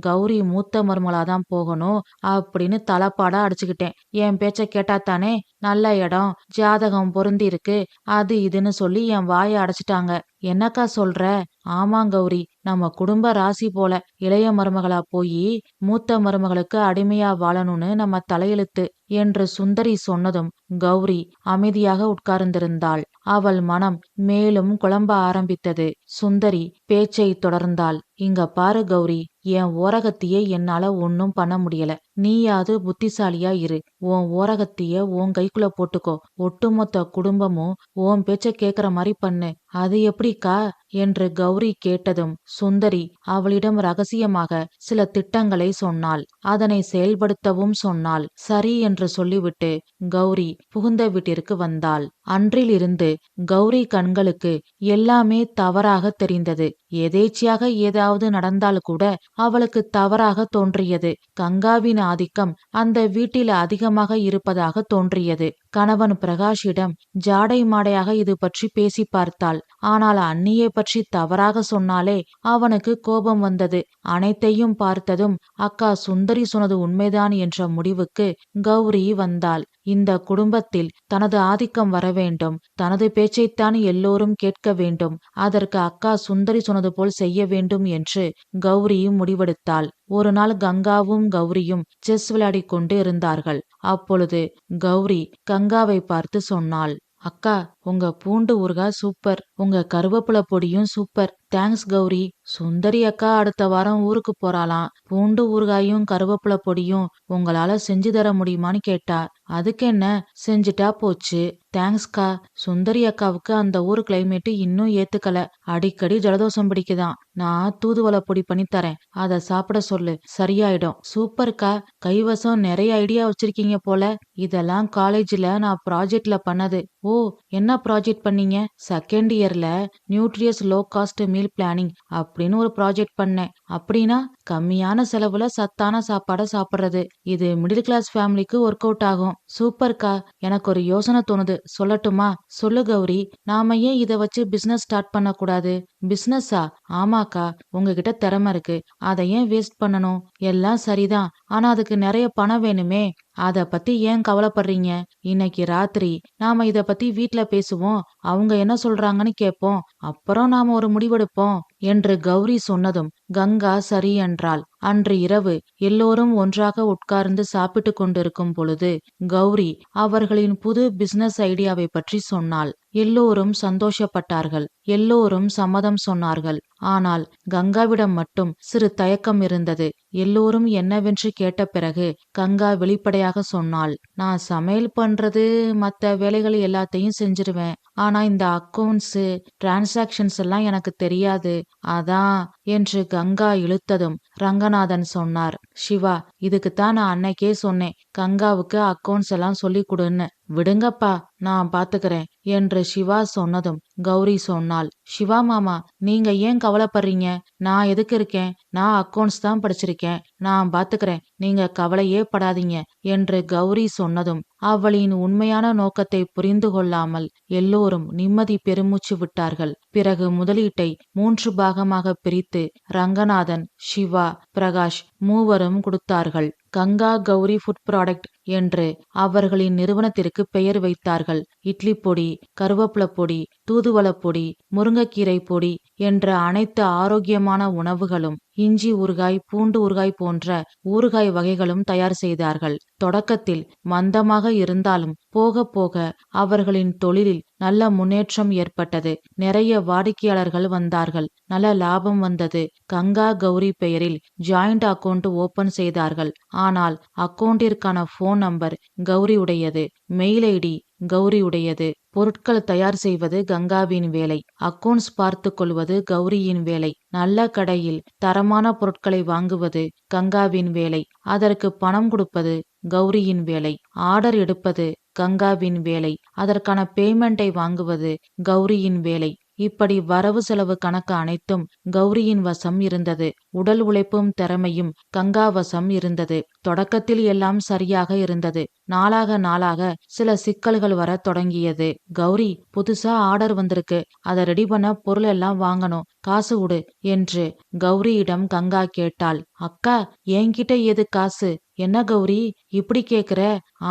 கௌரி மூத்த மருமலாதான் போகணும் அப்படின்னு தலப்பாடா அடிச்சுக்கிட்டேன். என் பேச்ச கேட்டாத்தானே நல்ல இடம், ஜாதகம் பொருந்தி இருக்கு, அது இதுன்னு சொல்லி என் வாயை அடைச்சிட்டாங்க. என்னக்கா சொல்ற? ஆமா கௌரி, நம்ம குடும்ப ராசி போல. இளைய மருமகளா போயி மூத்த மருமகளுக்கு அடிமையா வாழணும்னு நம்ம தலையெழுத்து என்று சுந்தரி சொன்னதும் கௌரி அமைதியாக உட்கார்ந்திருந்தாள். அவள் மனம் மேலும் குழம்ப ஆரம்பித்தது. சுந்தரி பேச்சை தொடர்ந்தாள். இங்க பாரு கௌரி, என் ஓரகத்திய என்னால ஒன்னும் பண்ண முடியல. நீயாவது புத்திசாலியா இரு. உன் ஓரகத்திய உன் கைக்குள்ள போட்டுக்கோ. ஒட்டுமொத்த குடும்பமும் உன் பேச்ச கேக்குற மாதிரி பண்ணு. அது எப்படிக்கா என்று கௌரி கேட்டதும் சுந்தரி அவளிடம் ரகசியமாக சில திட்டங்களை சொன்னாள். அதனை செயல்படுத்தவும் சொன்னாள். சரி என்று சொல்லிவிட்டு கௌரி புகுந்த வீட்டிற்கு வந்தாள். அன்றிலிருந்து கௌரி கண்களுக்கு எல்லாமே தவறாக தெரிந்தது. எதேச்சியாக ஏதாவது நடந்தால் கூட அவளுக்கு தவறாக தோன்றியது. கங்காவின் ஆதிக்கம் அந்த வீட்டில் அதிகமாக இருப்பதாக தோன்றியது. கணவன் பிரகாஷிடம் ஜாடை மாடையாக இது பற்றி பேசி பார்த்தாள். ஆனால் அண்ணியை பற்றி தவறாக சொன்னாலே அவனுக்கு கோபம் வந்தது. அனைத்தையும் பார்த்ததும் அக்கா சுந்தரி சொன்னது உண்மைதான் என்ற முடிவுக்கு கௌரி வந்தாள். இந்த குடும்பத்தில் தனது ஆதிக்கம் வர வேண்டும், தனது பேச்சைத்தான் எல்லோரும் கேட்க வேண்டும், அதற்கு அக்கா சுந்தரி சொன்னது போல் செய்ய வேண்டும் என்று கௌரி முடிவெடுத்தாள். ஒரு நாள் கங்காவும் கௌரியும் செஸ் விளையாடிக் கொண்டு இருந்தார்கள். அப்பொழுது கௌரி கங்காவை பார்த்து சொன்னாள். அக்கா, உங்க பூண்டு ஊறுகாய் சூப்பர், உங்க கருவேப்பிலை பொடியும் சூப்பர், தேங்க்ஸ் கௌரி. சுந்தரி அக்கா அடுத்த வாரம் ஊருக்கு போறாளாம். பூண்டு ஊறுகாயும் கருவேப்பிலை பொடியும் உங்களால செஞ்சு தர முடியுமான்னு கேட்டா. அதுக்கு என்ன, செஞ்சுட்டா போச்சு. தேங்க்ஸ்கா. சுந்தரி அக்காவுக்கு அந்த ஊர் கிளைமேட் இன்னும் ஏத்துக்கல. அடிக்கடி ஜலதோஷம் பிடிக்குதாம். நான் தூதுவளை பொடி பண்ணி தரேன், அத சாப்பிட சொல்லு, சரியாயிடும். சூப்பர்க்கா, கைவசம் நிறைய ஐடியா வச்சிருக்கீங்க போல. இதெல்லாம் காலேஜ்ல நான் ப்ராஜெக்ட்ல பண்ணது. ஓ, என்ன ப்ராஜெக்ட் பண்ணீங்க? செகண்ட் இயர்ல nutritious low cost meal planning அப்படின்னு ஒரு ப்ராஜெக்ட் பண்ணேன். அப்படின்னா கம்மியான செலவுல சத்தான சாப்பாடை சாப்பிடுறது. இது மிடில் கிளாஸ் ஃபேமிலிக்கு ஒர்க் அவுட் ஆகும். சூப்பர்க்கா. எனக்கு ஒரு யோசனை தோணுது, சொல்லட்டுமா? சொல்லு கௌரி. நாம ஏன் இத வச்சு பிசினஸ் ஸ்டார்ட் பண்ண கூடாது? பிசினஸா? ஆமாக்கா, உங்ககிட்ட திறமை இருக்கு, அதை ஏன் வேஸ்ட் பண்ணணும்? எல்லாம் சரிதான், ஆனா அதுக்கு நிறைய பணம் வேணுமே. அத பத்தி ஏன் கவலைப்படுறீங்க? இன்னைக்கு ராத்திரி நாம இத பத்தி வீட்ல பேசுவோம், அவங்க என்ன சொல்றாங்கன்னு கேட்போம், அப்புறம் நாம ஒரு முடிவெடுப்போம் என்று கௌரி சொன்னதும் கங்கா சரி என்றாள். அன்று இரவு எல்லோரும் ஒன்றாக உட்கார்ந்து சாப்பிட்டு கொண்டிருக்கும் பொழுது கௌரி அவர்களின் புது பிசினஸ் ஐடியாவை பற்றி சொன்னாள். எல்லோரும் சந்தோஷப்பட்டார்கள். எல்லோரும் சம்மதம் சொன்னார்கள். ஆனால் கங்காவிடம் மட்டும் சிறு தயக்கம் இருந்தது. எல்லோரும் என்னவென்று கேட்ட பிறகு கங்கா வெளிப்படையாக சொன்னாள். நான் சமையல் பண்றது, மத்த வேலைகள் எல்லாத்தையும் செஞ்சிருவேன். ஆனா இந்த அக்கவுண்ட்ஸ், டிரான்சாக்ஷன்ஸ் எல்லாம் எனக்கு தெரியாது. அதான் என்று கங்கா இழுத்ததும் ரங்கநாதன் சொன்னார். சிவா, இதுக்குத்தான் நான் அன்னைக்கே சொன்னேன், கங்காவுக்கு அக்கவுண்ட்ஸ் எல்லாம் சொல்லி கொடுன்னு. விடுங்கப்பா, நான் பாத்துக்கிறேன் என்று சிவா சொன்னதும் கௌரி சொன்னாள். சிவா மாமா, நீங்க ஏன் கவலைப்படுறீங்க? நான் எதுக்கு இருக்கேன்? நான் அக்கவுண்ட்ஸ் தான் படிச்சிருக்கேன், நான் பாத்துக்கிறேன், நீங்க கவலையே படாதீங்க என்று கௌரி சொன்னதும் அவளின் உண்மையான நோக்கத்தை புரிந்து கொள்ளாமல் எல்லோரும் நிம்மதி பெருமூச்சு விட்டார்கள். பிறகு முதலீட்டை 3 பாகமாக பிரித்து ரங்கநாதன், சிவா, பிரகாஷ் மூவரும் கொடுத்தார்கள். கங்கா கௌரி ஃபுட் ப்ராடக்ட் என்று அவர்களின் நிறுவனத்திற்கு பெயர் வைத்தார்கள். இட்லி பொடி, கருவேப்பிலை பொடி, தூதுவளை பொடி, முருங்கைக்கீரை பொடி என்ற அனைத்து ஆரோக்கியமான உணவுகளும், இஞ்சி ஊறுகாய், பூண்டு ஊறுகாய் போன்ற ஊறுகாய் வகைகளும் தயார் செய்தார்கள். தொடக்கத்தில் மந்தமாக இருந்தாலும் போக போக அவர்களின் தொழிலில் நல்ல முன்னேற்றம் ஏற்பட்டது. நிறைய வாடிக்கையாளர்கள் வந்தார்கள். நல்ல லாபம் வந்தது. கங்கா கௌரி பெயரில் ஜாயிண்ட் அக்கவுண்ட் ஓபன் செய்தார்கள். ஆனால் அக்கவுண்டிற்கான போன் நம்பர் கௌரி உடையது, மெயில் ஐடி கௌரி உடையது. பொருட்கள் தயார் செய்வது கங்காவின் வேலை, அக்கவுண்ட்ஸ் பார்த்து கொள்வது கௌரியின் வேலை. நல்ல கடையில் தரமான பொருட்களை வாங்குவது கங்காவின் வேலை, அதற்கு பணம் கொடுப்பது கௌரியின் வேலை. ஆர்டர் எடுப்பது கங்காவின் வேலை, அதற்கான பேமெண்டை வாங்குவது கௌரியின் வேலை. இப்படி வரவு செலவு கணக்கு அனைத்தும் கௌரியின் வசம் இருந்தது. உடல் உழைப்பும் திறமையும் கங்கா வசம் இருந்தது. தொடக்கத்தில் எல்லாம் சரியாக இருந்தது. நாளாக நாளாக சில சிக்கல்கள் வர தொடங்கியது. கௌரி, புதுசா ஆர்டர் வந்திருக்கு, அதை ரெடி பண்ண பொருள் எல்லாம் வாங்கணும், காசு கொடு என்று கௌரியிடம் கங்கா கேட்டாள். அக்கா, என்கிட்ட ஏது காசு? என்ன கௌரி இப்படி கேக்குற?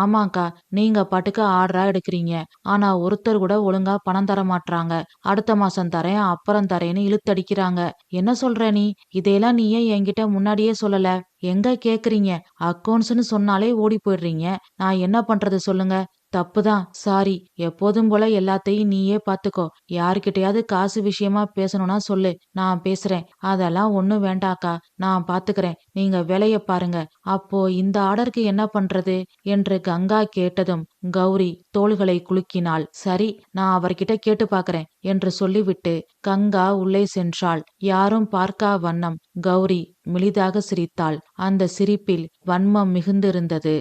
ஆமாக்கா, நீங்க பாட்டுக்கு ஆர்டரா எடுக்கிறீங்க, ஆனா ஒருத்தர் கூட ஒழுங்கா பணம் தர மாட்றாங்க. அடுத்த மாசம் தரேன், அப்புறம் தரேன்னு இழுத்தடிக்கிறாங்க. என்ன சொல்ற நீ? இதையெல்லாம் நீ ஏன் என்கிட்ட முன்னாடியே சொல்லல? எங்க கேக்குறீங்க? அக்கவுண்ட்ஸ்னு சொன்னாலே ஓடி போயிடுறீங்க. நான் என்ன பண்றது சொல்லுங்க? தப்புதான், சாரி. எப்போதும் போல எல்லாத்தையும் நீயே பாத்துக்கோ. யாருக்கிட்டையாவது காசு விஷயமா பேசணும்னா சொல்லு, நான் பேசுறேன். அதெல்லாம் ஒண்ணும் வேண்டாக்கா, நான் பாத்துக்கிறேன், நீங்க வேலைய பாருங்க. அப்போ இந்த ஆர்டருக்கு என்ன பண்றது என்று கங்கா கேட்டதும் கௌரி தோள்களை குலுக்கினாள். சரி, நான் அவர்கிட்ட கேட்டு பாக்குறேன் என்று சொல்லிவிட்டு கங்கா உள்ளே சென்றாள். யாரும் பார்க்கா வண்ணம் கௌரி மெலிதாக சிரித்தாள். அந்த சிரிப்பில் வன்மம் மிகுந்திருந்தது.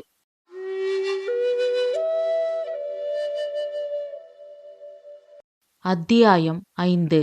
அத்தியாயம் 5.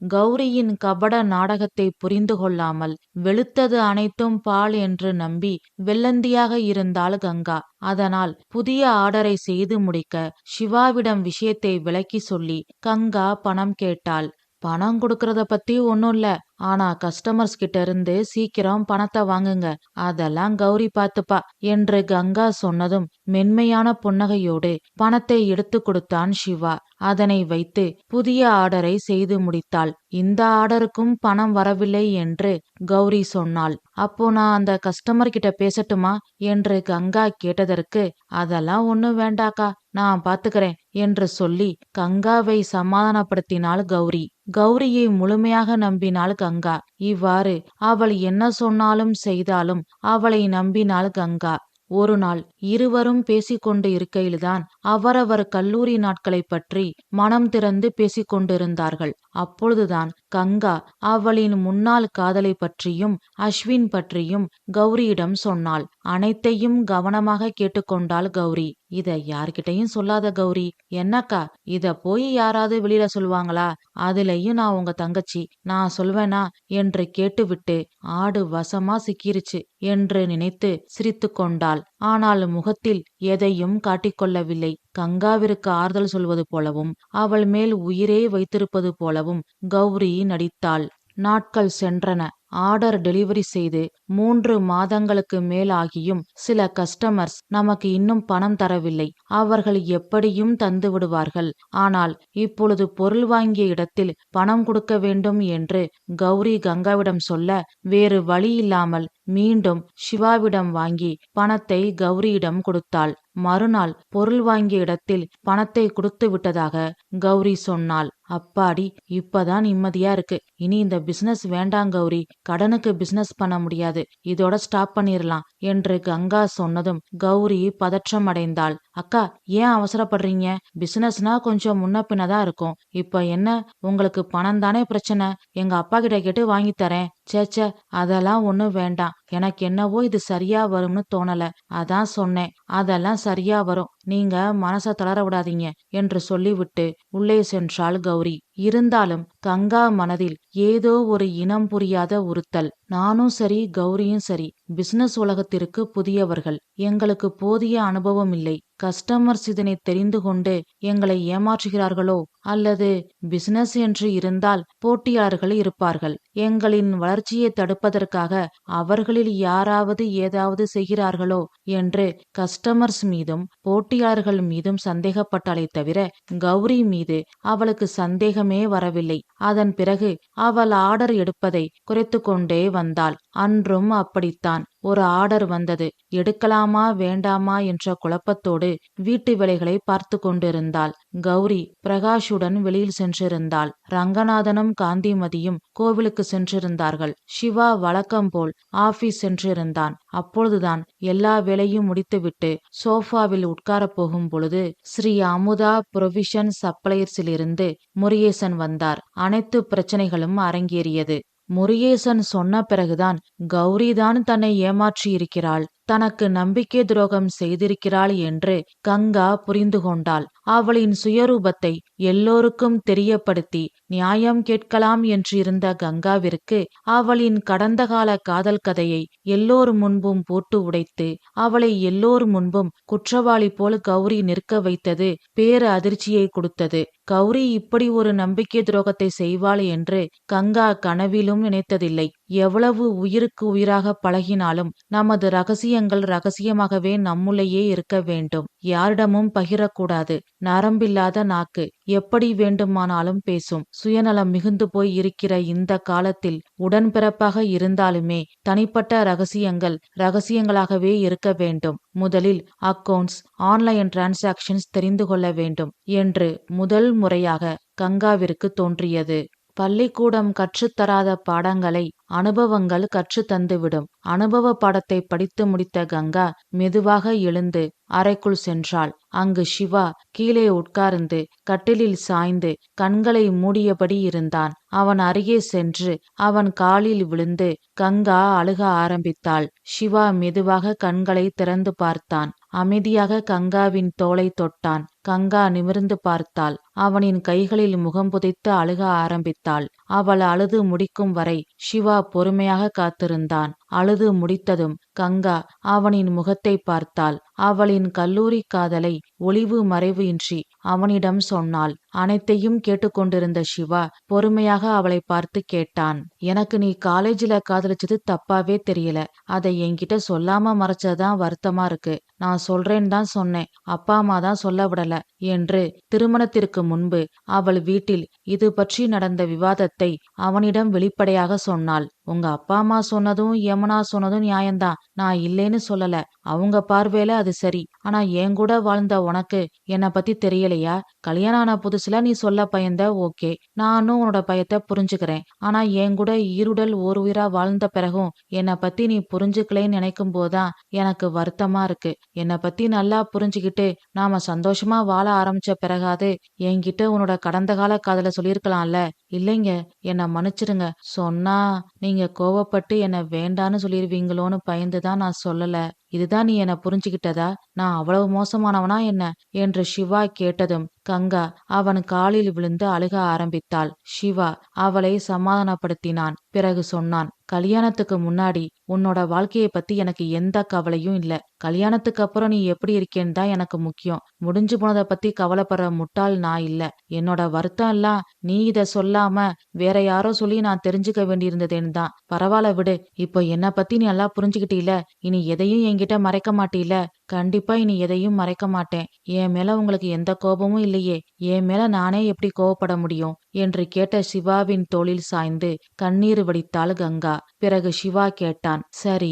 கௌரியின் கபட நாடகத்தை புரிந்து கொள்ளாமல் வெளுத்தது அனைத்தும் பால் என்று நம்பி வெள்ளந்தியாக இருந்தாள் கங்கா. அதனால் புதிய ஆர்டரை செய்து முடிக்க சிவாவிடம் விஷயத்தை விளக்கி சொல்லி கங்கா பணம் கேட்டாள். பணம் கொடுக்கறத பத்தி ஒன்னும் இல்ல, ஆனா கஸ்டமர்ஸ் கிட்ட இருந்து சீக்கிரம் பணத்தை வாங்குங்க, அதெல்லாம் கௌரி பாத்துப்பா என்று கங்கா சொன்னதும் மென்மையான புன்னகையோடு பணத்தை எடுத்து கொடுத்தான் சிவா. அதனை வைத்து புதிய ஆர்டரை செய்து முடித்தாள். இந்த ஆர்டருக்கும் பணம் வரவில்லை என்று கௌரி சொன்னாள். அப்போ நான் அந்த கஸ்டமர் கிட்ட பேசட்டுமா என்று கங்கா கேட்டதற்கு, அதெல்லாம் ஒண்ணும் வேண்டாக்கா, நான் பாத்துக்கிறேன் என்று சொல்லி கங்காவை சமாதானப்படுத்தினாள் கௌரி. கௌரியை முழுமையாக நம்பினாள் கங்கா. இவ்வாறு அவள் என்ன சொன்னாலும் செய்தாலும் அவளை நம்பினாள் கங்கா. ஒரு நாள் இருவரும் பேசிக்கொண்டு இருக்கையில்தான் அவரவர் கல்லூரி நாட்களை பற்றி மனம் திறந்து பேசிக்கொண்டிருந்தார்கள். அப்பொழுதுதான் கங்கா அவளின் முன்னாள் காதலை பற்றியும் அஸ்வின் பற்றியும் கௌரியிடம் சொன்னாள். அனைத்தையும் கவனமாக கேட்டுக்கொண்டாள் கௌரி. இத யார்கிட்டயும் சொல்லாத கௌரி. என்னக்கா, இத போய் யாராவது வெளியில சொல்லுவாங்களா? அதுலயும் நான் உங்க தங்கச்சி, நான் சொல்வேனா என்று கேட்டுவிட்டு ஆடு வசமா சிக்கிருச்சு என்று நினைத்து சிரித்து கொண்டாள். ஆனால் முகத்தில் எதையும் காட்டிக்கொள்ளவில்லை. கங்காவிற்கு ஆறுதல் சொல்வது போலவும் அவள் மேல் உயிரே வைத்திருப்பது போலவும் கௌரி நடித்தாள். நாட்கள் சென்றன. ஆர்டர் டெலிவரி செய்து 3 மாதங்களுக்கு மேல் ஆகியும் சில கஸ்டமர்ஸ் நமக்கு இன்னும் பணம் தரவில்லை. அவர்கள் எப்படியும் தந்து விடுவார்கள். ஆனால் இப்பொழுது பொருள் வாங்கிய இடத்தில் பணம் கொடுக்க வேண்டும் என்று கௌரி கங்காவிடம் சொல்ல, வேறு வழி இல்லாமல் மீண்டும் சிவாவிடம் வாங்கி பணத்தை கௌரியிடம் கொடுத்தாள். மறுநாள் பொருள் வாங்கிய இடத்தில் பணத்தை கொடுத்து விட்டதாக கௌரி சொன்னாள். அப்பாடி, இப்பதான் நிம்மதியா இருக்கு. இனி இந்த பிசினஸ் வேண்டாம் கௌரி, கடனுக்கு பிசினஸ் பண்ண முடியாது, இதோட ஸ்டாப் பண்ணிரலாம் என்று கங்கா சொன்னதும் கௌரி பதற்றம் அடைந்தாள். அக்கா, ஏன் அவசரப்படுறீங்க? பிசினஸ்னா கொஞ்சம் முன்ன பின்னதான் இருக்கும். இப்ப என்ன, உங்களுக்கு பணம் தானே பிரச்சனை? எங்க அப்பா கிட்ட கேட்டு வாங்கி தரேன். சேச்சே, அதெல்லாம் ஒண்ணும் வேண்டாம். எனக்கு என்னவோ இது சரியா வரும்னு தோணல, அதான் சொன்னேன். அதெல்லாம் சரியா வரும், நீங்க மனச தளர விடாதீங்க என்று சொல்லிவிட்டு உள்ளே சென்றாள் கௌரி. இருந்தாலும் கங்கா மனதில் ஏதோ ஒரு இனம் புரியாத உறுத்தல். நானும் சரி கௌரியும் சரி பிசினஸ் உலகத்திற்கு புதியவர்கள், எங்களுக்கு போதிய அனுபவம் இல்லை. கஸ்டமர்ஸ் இதனை தெரிந்து கொண்டு எங்களை ஏமாற்றுகிறார்களோ, அல்லது பிசினஸ் என்று இருந்தால் போட்டியாளர்கள் இருப்பார்கள், எங்களின் வளர்ச்சியை தடுப்பதற்காக அவர்களில் யாராவது ஏதாவது செய்கிறார்களோ என்று கஸ்டமர்ஸ் மீதும் போட்டியாளர்கள் மீதும் சந்தேகப்பட்டாலே தவிர கௌரி மீது அவளுக்கு சந்தேகமே வரவில்லை. அதன் பிறகு அவள் ஆர்டர் எடுப்பதை குறைத்து கொண்டே வந்தாள். அன்றும் அப்படித்தான். ஒரு ஆர்டர் வந்தது. எடுக்கலாமா வேண்டாமா என்ற குழப்பத்தோடு வீட்டு வேலைகளை பார்த்து கொண்டிருந்தாள். கௌரி பிரகாஷுடன் வெளியில் சென்றிருந்தாள். ரங்கநாதனும் காந்திமதியும் கோவிலுக்கு சென்றிருந்தார்கள். சிவா வழக்கம் போல் ஆபீஸ் சென்றிருந்தான். அப்பொழுதுதான் எல்லா வேலையும் முடித்துவிட்டு சோஃபாவில் உட்கார போகும் பொழுது ஸ்ரீ அமுதா புரோவிஷன் சப்ளையர்ஸிலிருந்து முருகேசன் வந்தார். அனைத்து பிரச்சனைகளும் அரங்கேறியது. முருகேசன் சொன்ன பிறகுதான் கௌரிதான் தன்னை ஏமாற்றியிருக்கிறாள், தனக்கு நம்பிக்கை துரோகம் செய்திருக்கிறாள் என்று கங்கா புரிந்து கொண்டாள். அவளின் சுயரூபத்தை எல்லோருக்கும் தெரியப்படுத்தி நியாயம் கேட்கலாம் என்று இருந்த கங்காவிற்கு அவளின் கடந்த கால காதல் கதையை எல்லோர் முன்பும் போட்டு உடைத்து அவளை எல்லோர் முன்பும் குற்றவாளி போல் கௌரி நிற்க வைத்தது பேரு அதிர்ச்சியை கொடுத்தது. கௌரி இப்படி ஒரு நம்பிக்கை துரோகத்தை செய்வாள் என்று கங்கா கனவிலும் நினைத்ததில்லை. எவ்வளவு உயிருக்கு உயிராக பழகினாலும் நமது ரகசியங்கள் ரகசியமாகவே நம்முள்ளேயே இருக்க வேண்டும். யாரிடமும் பகிரக்கூடாது. நரம்பில்லாத நாக்கு எப்படி வேண்டுமானாலும் பேசும். சுயநலம் மிகுந்து போய் இருக்கிற இந்த காலத்தில் உடன்பிறப்பாக இருந்தாலுமே தனிப்பட்ட ரகசியங்கள் ரகசியங்களாகவே இருக்க வேண்டும். முதலில் அக்கவுண்ட்ஸ், ஆன்லைன் டிரான்சாக்ஷன்ஸ் தெரிந்து கொள்ள வேண்டும் என்று முதல் முறையாக கங்காவிற்கு தோன்றியது. பள்ளிக்கூடம் கற்றுத்தராத பாடங்களை அனுபவங்கள் கற்று தந்துவிடும். அனுபவ பாடத்தை படித்து முடித்த கங்கா மெதுவாக எழுந்து அறைக்குள் சென்றாள். அங்கு சிவா கீழே உட்கார்ந்து கட்டிலில் சாய்ந்து கண்களை மூடியபடி இருந்தான். அவன் அருகே சென்று அவன் காலில் விழுந்து கங்கா அழுக ஆரம்பித்தாள். சிவா மெதுவாக கண்களை திறந்து பார்த்தான். அமைதியாக கங்காவின் தோளை தொட்டான். கங்கா நிமிர்ந்து பார்த்தாள். அவனின் கைகளில் முகம் புதைத்து அழுக ஆரம்பித்தாள். அவள் அழுது முடிக்கும் வரை சிவா பொறுமையாக காத்திருந்தான். அழுது முடித்ததும் கங்கா அவனின் முகத்தை பார்த்தாள். அவளின் கல்லூரி காதலை ஒளிவு மறைவு இன்றி அவனிடம் சொன்னாள். அனைத்தையும் கேட்டுக்கொண்டிருந்த சிவா பொறுமையாக அவளை பார்த்து கேட்டான். எனக்கு நீ காலேஜ்ல காதலிச்சது தப்பாவே தெரியல. அதை என்கிட்ட சொல்லாம மறைச்சதான் வருத்தமா இருக்கு. நான் சொல்றேன்னு தான் சொன்னேன். அப்பா அம்மா தான் சொல்ல விடல என்று திருமணத்திற்கு முன்பு அவள் வீட்டில் இது பற்றி நடந்த விவாதத்தை அவனிடம் வெளிப்படையாக சொன்னாள். உங்க அப்பா அம்மா சொன்னதும் யமுனா சொன்னதும் நியாயம்தான். நான் இல்லேன்னு சொல்லல. அவங்க பார்வையில அது சரி. ஆனா என் கூட வாழ்ந்த உனக்கு என்ன பத்தி தெரியலையா? கல்யாணம் ஆன புதுசுல நீ சொல்ல பயந்த, ஓகே, நானும் உன்னோட பயத்தை புரிஞ்சுக்கிறேன். ஆனா என் கூட ஈருடல் ஓர் உயிரா வாழ்ந்த பிறகும் என்னை பத்தி நீ புரிஞ்சுக்கலைன்னு நினைக்கும் போதுதான் எனக்கு வருத்தமா இருக்கு. என்னை பத்தி நல்லா புரிஞ்சுக்கிட்டு நாம சந்தோஷமா வாழ ஆரம்பிச்ச பிறகாது என்கிட்ட உன்னோட கடந்த கால காதல சொல்லியிருக்கலாம்ல. இல்லைங்க, என்னை மன்னிச்சிடுங்க. சொன்னா நீங்க கோவப்பட்டு என்ன வேண்டான்னு சொல்லிருவீங்களோன்னு பயந்துதான் நான் சொல்லல. இதுதான் நீ என்ன புரிஞ்சுகிட்டதா? நான் அவ்வளவு மோசமானவனா என்ன என்று சிவா கேட்டதும் கங்கா அவன் காலில் விழுந்து அழுக ஆரம்பித்தாள். சிவா அவளை சமாதானப்படுத்தினான். பிறகு சொன்னான், கல்யாணத்துக்கு முன்னாடி உன்னோட வாழ்க்கையை பத்தி எனக்கு எந்த கவலையும் இல்ல. கல்யாணத்துக்கு அப்புறம் நீ எப்படி இருக்கேன்னு தான் எனக்கு முக்கியம். முடிஞ்சு போனதை பத்தி கவலைப்படுற முட்டாள் நான் இல்ல. என்னோட வருத்தம் எல்லாம் நீ இத சொல்லாம வேற யாரோ சொல்லி நான் தெரிஞ்சுக்க வேண்டியிருந்ததேன்னு தான். பரவாயில்ல விடு. இப்போ என்ன பத்தி நீ நல்லா புரிஞ்சுக்கிட்டீல. இனி எதையும் என்கிட்ட மறைக்க மாட்டீல. கண்டிப்பா இனி எதையும் மறைக்க மாட்டேன். என் மேல உங்களுக்கு எந்த கோபமும் இல்லையே. என் மேல நானே எப்படி கோவப்பட முடியும் என்று கேட்ட சிவாவின் தோளில் சாய்ந்து கண்ணீர் வடித்தாள் கங்கா. பிறகு சிவா கேட்டான், சரி,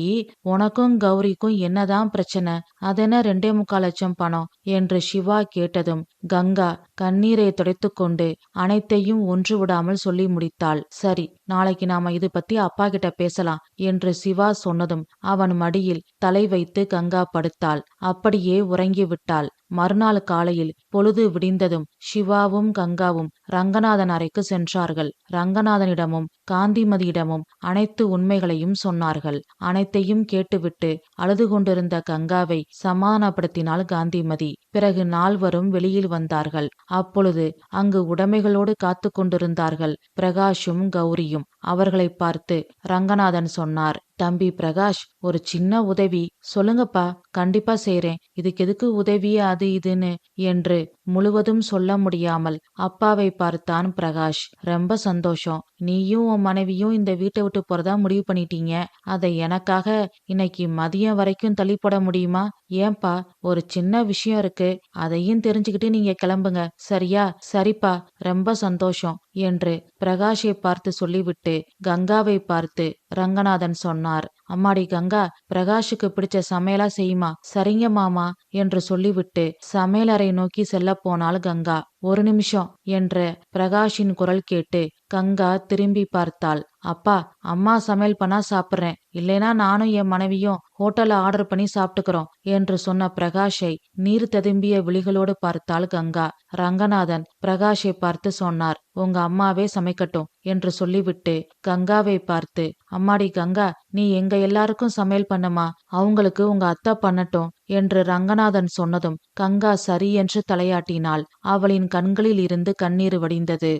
உனக்கும் கௌரிக்கும் என்னதான் பிரச்சனை? அதென்ன 2.25 லட்சம் பணம் என்று சிவா கேட்டதும் கங்கா கண்ணீரை துடைத்து கொண்டு அனைத்தையும் ஒன்று விடாமல் சொல்லி முடித்தாள். சரி, நாளைக்கு நாம இது பத்தி அப்பா கிட்ட பேசலாம் என்று சிவா சொன்னதும் அவன் மடியில் தலை வைத்து கங்கா படுத்தாள். அப்படியே உறங்கிவிட்டாள். மறுநாள் காலையில் பொழுது விடிந்ததும் சிவாவும் கங்காவும் ரங்கநாதன் அறைக்கு சென்றார்கள். ரங்கநாதனிடமும் காந்திமதியிடமும் அனைத்து உண்மைகளையும் சொன்னார்கள். அனைத்தையும் கேட்டுவிட்டு அழுது கொண்டிருந்த கங்காவை சமாதானப்படுத்தினாள் காந்திமதி. பிறகு நால்வரும் வெளியில் வந்தார்கள். அப்பொழுது அங்கு உடைமைகளோடு காத்து கொண்டிருந்தார்கள் பிரகாஷும் கௌரியும். அவர்களை பார்த்து ரங்கநாதன் சொன்னார், தம்பி பிரகாஷ், ஒரு சின்ன உதவி. சொல்லுங்கப்பா, கண்டிப்பா செய்றேன். இதுக்கு எதுக்கு உதவி அது இதுன்னு என்று முழுவதும் சொல்ல முடியாமல் அப்பாவை பார்த்தான் பிரகாஷ். ரொம்ப சந்தோஷம். நீயும் உன் மனைவியும் இந்த வீட்டை விட்டு போறதா முடிவு பண்ணிட்டீங்க. அதை எனக்காக இன்னைக்கு மதியம் வரைக்கும் தள்ளி போட முடியுமா? ஏன்பா, ஒரு சின்ன விஷயம் இருக்கு. அதையும் தெரிஞ்சுக்கிட்டு நீங்க கிளம்புங்க. சரியா? சரிப்பா, ரொம்ப சந்தோஷம் என்று பிரகாஷை பார்த்து சொல்லிவிட்டு கங்காவை பார்த்து ரங்கநாதன் சொன்னார், அம்மாடி கங்கா, பிரகாஷுக்கு பிடிச்ச சமையலா செய்யுமா? சரிங்க மாமா என்று சொல்லிவிட்டு சமையலறை நோக்கி செல்ல போனாள் கங்கா. ஒரு நிமிஷம் என்ற பிரகாஷின் குரல் கேட்டு கங்கா திரும்பி பார்த்தாள். அப்பா, அம்மா சமையல் பண்ணா சாப்பிட்றேன். இல்லைனா நானும் என் மனைவியும் ஹோட்டல்ல ஆர்டர் பண்ணி சாப்பிட்டுக்கிறோம் என்று சொன்ன பிரகாஷை நீர் ததும்பிய விழிகளோடு பார்த்தாள் கங்கா. ரங்கநாதன் பிரகாஷை பார்த்து சொன்னார், உங்க அம்மாவே சமைக்கட்டும் என்று சொல்லிவிட்டு கங்காவை பார்த்து, அம்மாடி கங்கா, நீ எங்க எல்லாருக்கும் சமையல் பண்ணுமா, அவங்களுக்கு உங்க அத்தை பண்ணட்டும் என்று ரங்கநாதன் சொன்னதும் கங்கா சரி என்று தலையாட்டினாள். அவளின் கண்களில் இருந்து கண்ணீர் வடிந்தது.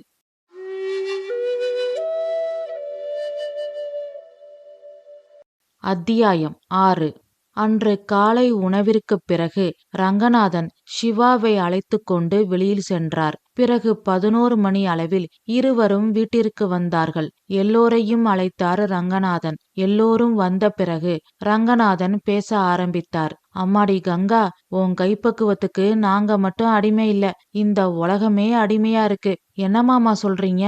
அத்தியாயம் 6. அன்று காலை உணவிற்குப் பிறகு ரங்கநாதன் சிவாவை அழைத்து கொண்டு வெளியில் சென்றார். பிறகு 11 மணி அளவில் இருவரும் வீட்டிற்கு வந்தார்கள். எல்லோரையும் அழைத்தார் ரங்கநாதன். எல்லோரும் வந்த பிறகு ரங்கநாதன் பேச ஆரம்பித்தார். அம்மாடி கங்கா, உன் கைப்பக்குவத்துக்கு நாங்க மட்டும் அடிமை இல்ல, இந்த உலகமே அடிமையா இருக்கு. என்னமாமா சொல்றீங்க?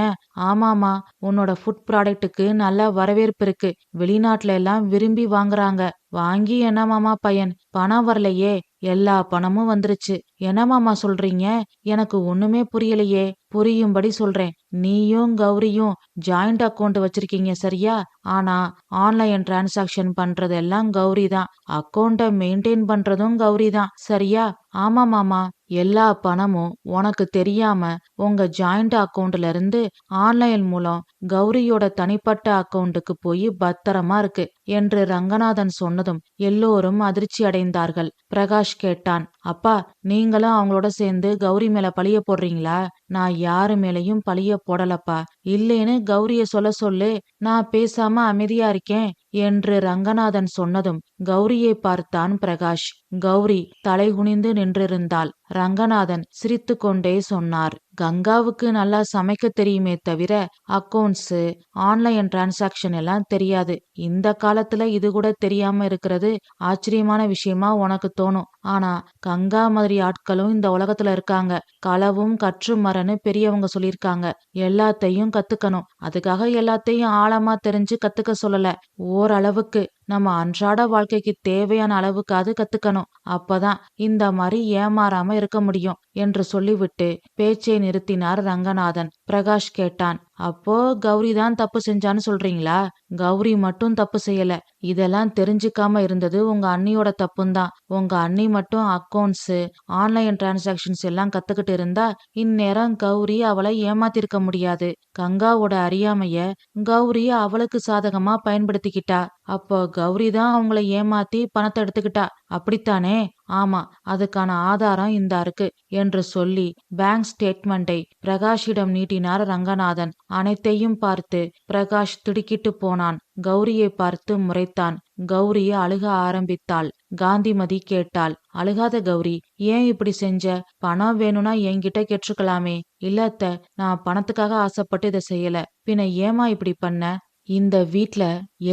ஆமாமா, உன்னோட ஃபுட் ப்ராடக்ட்டுக்கு நல்ல வரவேற்பு இருக்கு. வெளிநாட்டுல எல்லாம் விரும்பி வாங்குறாங்க. வாங்கி என்னமாமா பயன்? பணம் வரலையே. எல்லா பணமும் வந்துருச்சு. என்னமாமா சொல்றீங்க? எனக்கு ஒண்ணுமே புரியலையே. புரியும்படி சொல்றேன். நீயும் கௌரியும் ஜாயிண்ட் அக்கௌண்ட் வச்சிருக்கீங்க, சரியா? ஆனா ஆன்லைன் டிரான்சாக்ஷன் பண்றதெல்லாம் கௌரி தான். அக்கௌண்ட்டை மெயின்டைன் பண்றதும் கௌரி தான், சரியா? ஆமா மாமா, எல்லா பணமும் உனக்கு தெரியாம உங்க ஜாயிண்ட் அக்கௌண்ட்ல இருந்து ஆன்லைன் மூலம் கௌரியோட தனிப்பட்ட அக்கௌண்ட்டுக்கு போய் பத்திரமா இருக்கு என்று ரங்கநாதன் சொன்னதும் எல்லோரும் அதிர்ச்சி அடைந்தார்கள். பிரகாஷ் கேட்டான், அப்பா, நீங்களும் அவங்களோட சேர்ந்து கௌரி மேல பழிய போடுறீங்களா? நான் யாரு மேலையும் பழிய போடலப்பா. இல்லேன்னு கௌரிய சொல்ல சொல்லு, நான் பேசாம அமைதியா இருக்கேன் என்று ரங்கநாதன் சொன்னதும் கௌரியை பார்த்தான் பிரகாஷ். கௌரி தலைகுனிந்து நின்றிருந்தாள். ரங்கநாதன் சிரித்து கொண்டே சொன்னார், கங்காவுக்கு நல்லா சமைக்க தெரியுமே தவிர அக்கவுண்ட்ஸ், ஆன்லைன் டிரான்சாக்ஷன் எல்லாம் தெரியாது. இந்த காலத்துல இது கூட தெரியாம இருக்கிறது ஆச்சரியமான விஷயமா உனக்கு தோணும். ஆனா கங்கா மாதிரி ஆட்களும் இந்த உலகத்துல இருக்காங்க. களவும் கற்று மரன்னு பெரியவங்க சொல்லிருக்காங்க. எல்லாத்தையும் கத்துக்கணும். அதுக்காக எல்லாத்தையும் ஆழமா தெரிஞ்சு கத்துக்க சொல்லல. ஓரளவுக்கு நம்ம அன்றாட வாழ்க்கைக்கு தேவையான அளவுக்காவது கத்துக்கணும். அப்பதான் இந்த மாதிரி ஏமாறாம இருக்க முடியும் என்று சொல்லிவிட்டு பேச்சை நிறுத்தினார் ரங்கநாதன். பிரகாஷ் கேட்டான், அப்போ கௌரி தான் தப்பு செஞ்சான்னு சொல்றீங்களா? கௌரி மட்டும் தப்பு செய்யல. இதெல்லாம் தெரிஞ்சுக்காம இருந்தது உங்க அண்ணியோட தப்புந்தான். உங்க அண்ணி மட்டும் அக்கவுண்ட்ஸ், ஆன்லைன் டிரான்சாக்ஷன்ஸ் எல்லாம் கத்துக்கிட்டு இருந்தா இந்நேரம் கௌரி அவளை ஏமாத்திருக்க முடியாது. கங்காவோட அறியாமைய கௌரி அவளுக்கு சாதகமா பயன்படுத்திக்கிட்டா. அப்போ கௌரி தான் அவங்கள ஏமாத்தி பணத்தை எடுத்துக்கிட்டா. அப்படித்தானே? ஆமா, அதுக்கான ஆதாரம் இந்தா இருக்கு என்று சொல்லி பேங்க் ஸ்டேட்மெண்டை பிரகாஷிடம் நீட்டினார் ரங்கநாதன். அனைத்தையும் பார்த்து பிரகாஷ் திடுக்கிட்டு போனான். கௌரியை பார்த்து முறைத்தான். கௌரி அழுக ஆரம்பித்தாள். காந்திமதி கேட்டாள், அழுகாத கௌரி, ஏன் இப்படி செஞ்ச? பணம் வேணும்னா என்கிட்ட கேட்டிருக்கலாமே. இல்ல அத்தை, நான் பணத்துக்காக ஆசைப்பட்டு இதை செய்யல. பின்ன ஏமா இப்படி பண்ண? இந்த வீட்ல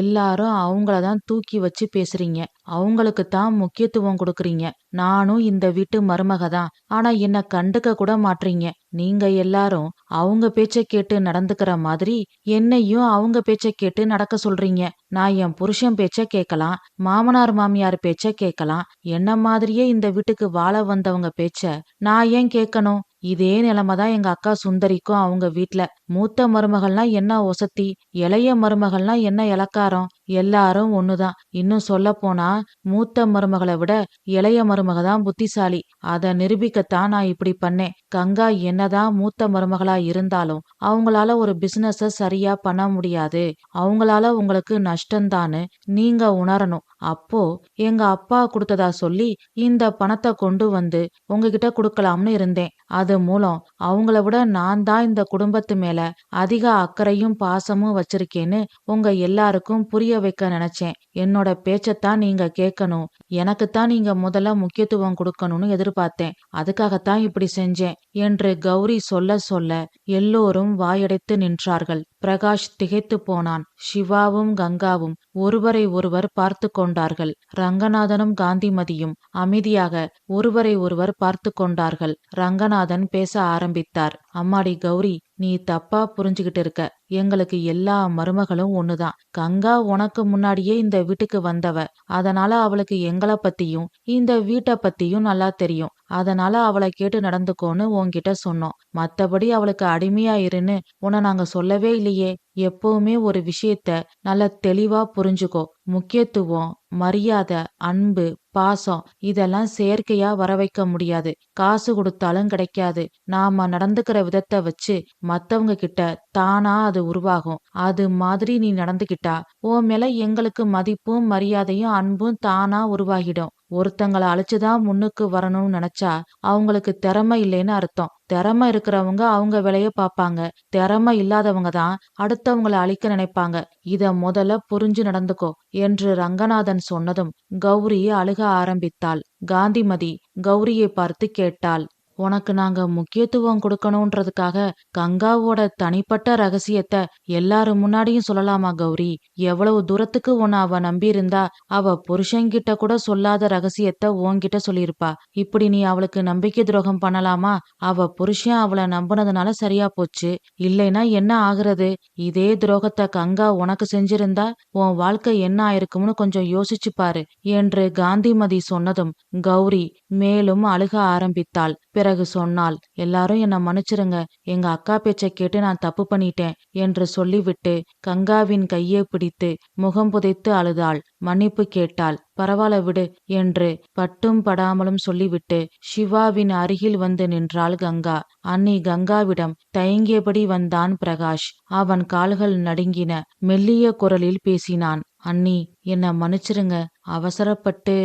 எல்லாரும் அவங்களதான் தூக்கி வச்சு பேசுறீங்க. அவங்களுக்கு தான் முக்கியத்துவம் கொடுக்கறீங்க. நானும் இந்த வீட்டு மருமக தான். ஆனா என்ன கண்டுக்க கூட மாட்றீங்க. நீங்க எல்லாரும் அவங்க பேச்ச கேட்டு நடந்துக்கிற மாதிரி என்னையும் அவங்க பேச்ச கேட்டு நடக்க சொல்றீங்க. நான் என் புருஷன் பேச்ச கேட்கலாம், மாமனார் மாமியார் பேச்ச கேட்கலாம். என்ன மாதிரியே இந்த வீட்டுக்கு வாழ வந்தவங்க பேச்ச நான் ஏன் கேட்கணும்? இதே நிலைமைதான் எங்க அக்கா சுந்தரிக்கும் அவங்க வீட்ல. மூத்த மருமகள்னா என்ன ஒசத்தி, இளைய மருமகள்னா என்ன இளக்காரம்? எல்லாரும் ஒண்ணுதான். இன்னும் சொல்ல போனா மூத்த மருமகளை விட இளைய மருமக தான் புத்திசாலி. அத நிரூபிக்கத்தான் நான் இப்படி பண்ணேன். கங்கா என்னதான் மூத்த மருமகளா இருந்தாலும் அவங்களால ஒரு பிசினஸ சரியா பண்ண முடியாது. அவங்களால உங்களுக்கு நஷ்டம்தான்னு நீங்க உணரணும். அப்போ எங்க அப்பா கொடுத்ததா சொல்லி இந்த பணத்தை கொண்டு வந்து உங்ககிட்ட கொடுக்கலாம்னு இருந்தேன். அது மூலம் அவங்கள விட நான் தான் இந்த குடும்பத்து மேல அதிக அக்கறையும் பாசமும் வச்சிருக்கேன்னு உங்க எல்லாருக்கும் புரிய வைக்க நினைச்சேன். என்னோட பேச்சத்தான் நீங்க கேட்கணும். எனக்குத்தான் நீங்க முதல்ல முக்கியத்துவம் கொடுக்கணும்னு எதிர்பார்த்தேன். அதுக்காகத்தான் இப்படி செஞ்சேன் என்று கௌரி சொல்ல சொல்ல எல்லோரும் வாயடைத்து நின்றார்கள். பிரகாஷ் திகைத்து போனான். சிவாவும் கங்காவும் ஒருவரை ஒருவர் பார்த்து கொண்டார்கள். ரங்கநாதனும் காந்திமதியும் அமைதியாக ஒருவரை ஒருவர் பார்த்து கொண்டார்கள். ரங்கநாதன் பேச ஆரம்பித்தார். அம்மாடி கௌரி, நீ தப்பா புரிஞ்சுகிட்டு இருக்க. எங்களுக்கு எல்லா மருமகளும் ஒண்ணுதான். கங்கா உனக்கு முன்னாடியே இந்த வீட்டுக்கு வந்தவ. அதனால அவளுக்கு எங்களை பத்தியும் இந்த வீட்டை பத்தியும் நல்லா தெரியும். அதனால அவளை கேட்டு நடந்துக்கோன்னு உன்கிட்ட சொன்னோம். மத்தபடி அவளுக்கு அடிமையா இருன்னு உன்னை நாங்க சொல்லவே இல்லையே. எப்பவுமே ஒரு விஷயத்த நல்லா தெளிவா புரிஞ்சுக்கோ. முக்கியத்துவம், மரியாதை, அன்பு, பாசம் இதெல்லாம் செயற்கையா வர வைக்க முடியாது. காசு கொடுத்தாலும் கிடைக்காது. நாம நடந்துக்கிற விதத்தை வச்சு மத்தவங்க கிட்ட தானா அது உருவாகும். அது மாதிரி நீ நடந்துகிட்டா உன் மேல எங்களுக்கு மதிப்பும் மரியாதையும் அன்பும் தானா உருவாகிடும். ஒருத்தங்களை அழைச்சுதான் முன்னுக்கு வரணும்னு நினைச்சா அவங்களுக்கு திறமை இல்லைன்னு அர்த்தம். திறமை இருக்கிறவங்க அவங்க வேலைய பாப்பாங்க. திறமை இல்லாதவங்க தான் அடுத்தவங்களை அழிக்க நினைப்பாங்க. இத முதல்ல புரிஞ்சு நடந்துக்கோ என்று ரங்கநாதன் சொன்னதும் கௌரி அழுக ஆரம்பித்தாள். காந்திமதி கௌரியை பார்த்து கேட்டாள், உனக்கு நாங்க முக்கியத்துவம் கொடுக்கணும்ன்றதுக்காக கங்காவோட தனிப்பட்ட ரகசியத்தை எல்லாரும் முன்னாடியும் சொல்லலாமா கௌரி? எவ்வளவு தூரத்துக்கு உன்னை அவ நம்பி இருந்தா அவ புருஷன்கிட்ட கூட சொல்லாத ரகசியத்தை உன்கிட்ட சொல்லியிருப்பா. இப்படி நீ அவளுக்கு நம்பிக்கை துரோகம் பண்ணலாமா? அவ புருஷன் அவளை நம்பினதுனால சரியா போச்சு. இல்லைன்னா என்ன ஆகுறது? இதே துரோகத்தை கங்கா உனக்கு செஞ்சிருந்தா உன் வாழ்க்கை என்ன ஆயிருக்கும்னு கொஞ்சம் யோசிச்சு பாரு என்று காந்திமதி சொன்னதும் கௌரி மேலும் அழுக ஆரம்பித்தாள். பிறகு சொன்னாள், எல்லாரும் என்ன மன்னிச்சிருங்க. எங்க அக்கா பேச்சை கேட்டு நான் தப்பு பண்ணிட்டேன் என்று சொல்லிவிட்டு கங்காவின் கையை பிடித்து முகம் புதைத்து அழுதாள். மன்னிப்பு கேட்டாள். பரவாயில்ல விடு என்று பட்டும் படாமலும் சொல்லிவிட்டு சிவாவின் அருகில் வந்து நின்றாள் கங்கா. அண்ணி கங்காவிடம் தயங்கியபடி வந்தான் பிரகாஷ். அவன் கால்கள் நடுங்கின. மெல்லிய குரலில் பேசினான். அண்ணி, என்ன மன்னிச்சிருங்க. அவசரப்பட்டு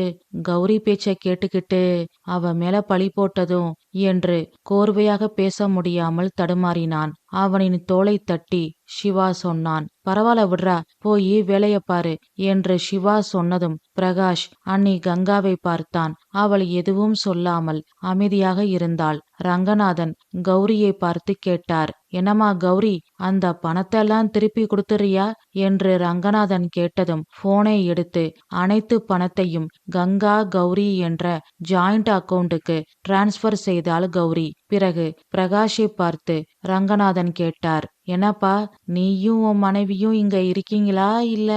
கௌரி பேச்ச கேட்டுக்கிட்டு அவ மேல பழி போட்டதும் என்று கோர்வையாக பேச முடியாமல் தடுமாறினான். அவனின் தோளை தட்டி சிவா சொன்னான். பரவாயில்ல விட்றா, போய் வேலைய பாரு என்று சிவா சொன்னதும் பிரகாஷ் அண்ணி கங்காவை பார்த்தான். அவள் எதுவும் சொல்லாமல் அமைதியாக இருந்தாள். ரங்கநாதன் கௌரியை பார்த்து கேட்டார். என்னம்மா கௌரி, அந்த பணத்தெல்லாம் திருப்பி கொடுத்துறியா என்று ரங்கநாதன் கேட்டதும் போனை எடுத்து அனைத்து பணத்தையும் கங்கா கௌரி என்ற ஜாயிண்ட் அக்கவுண்டுக்கு டிரான்ஸ்பர் செய்தாள் கௌரி. பிறகு பிரகாஷை பார்த்து ரங்கநாதன் கேட்டார். என்னப்பா, நீயும் உன் மனைவியும் இங்க இருக்கீங்களா இல்ல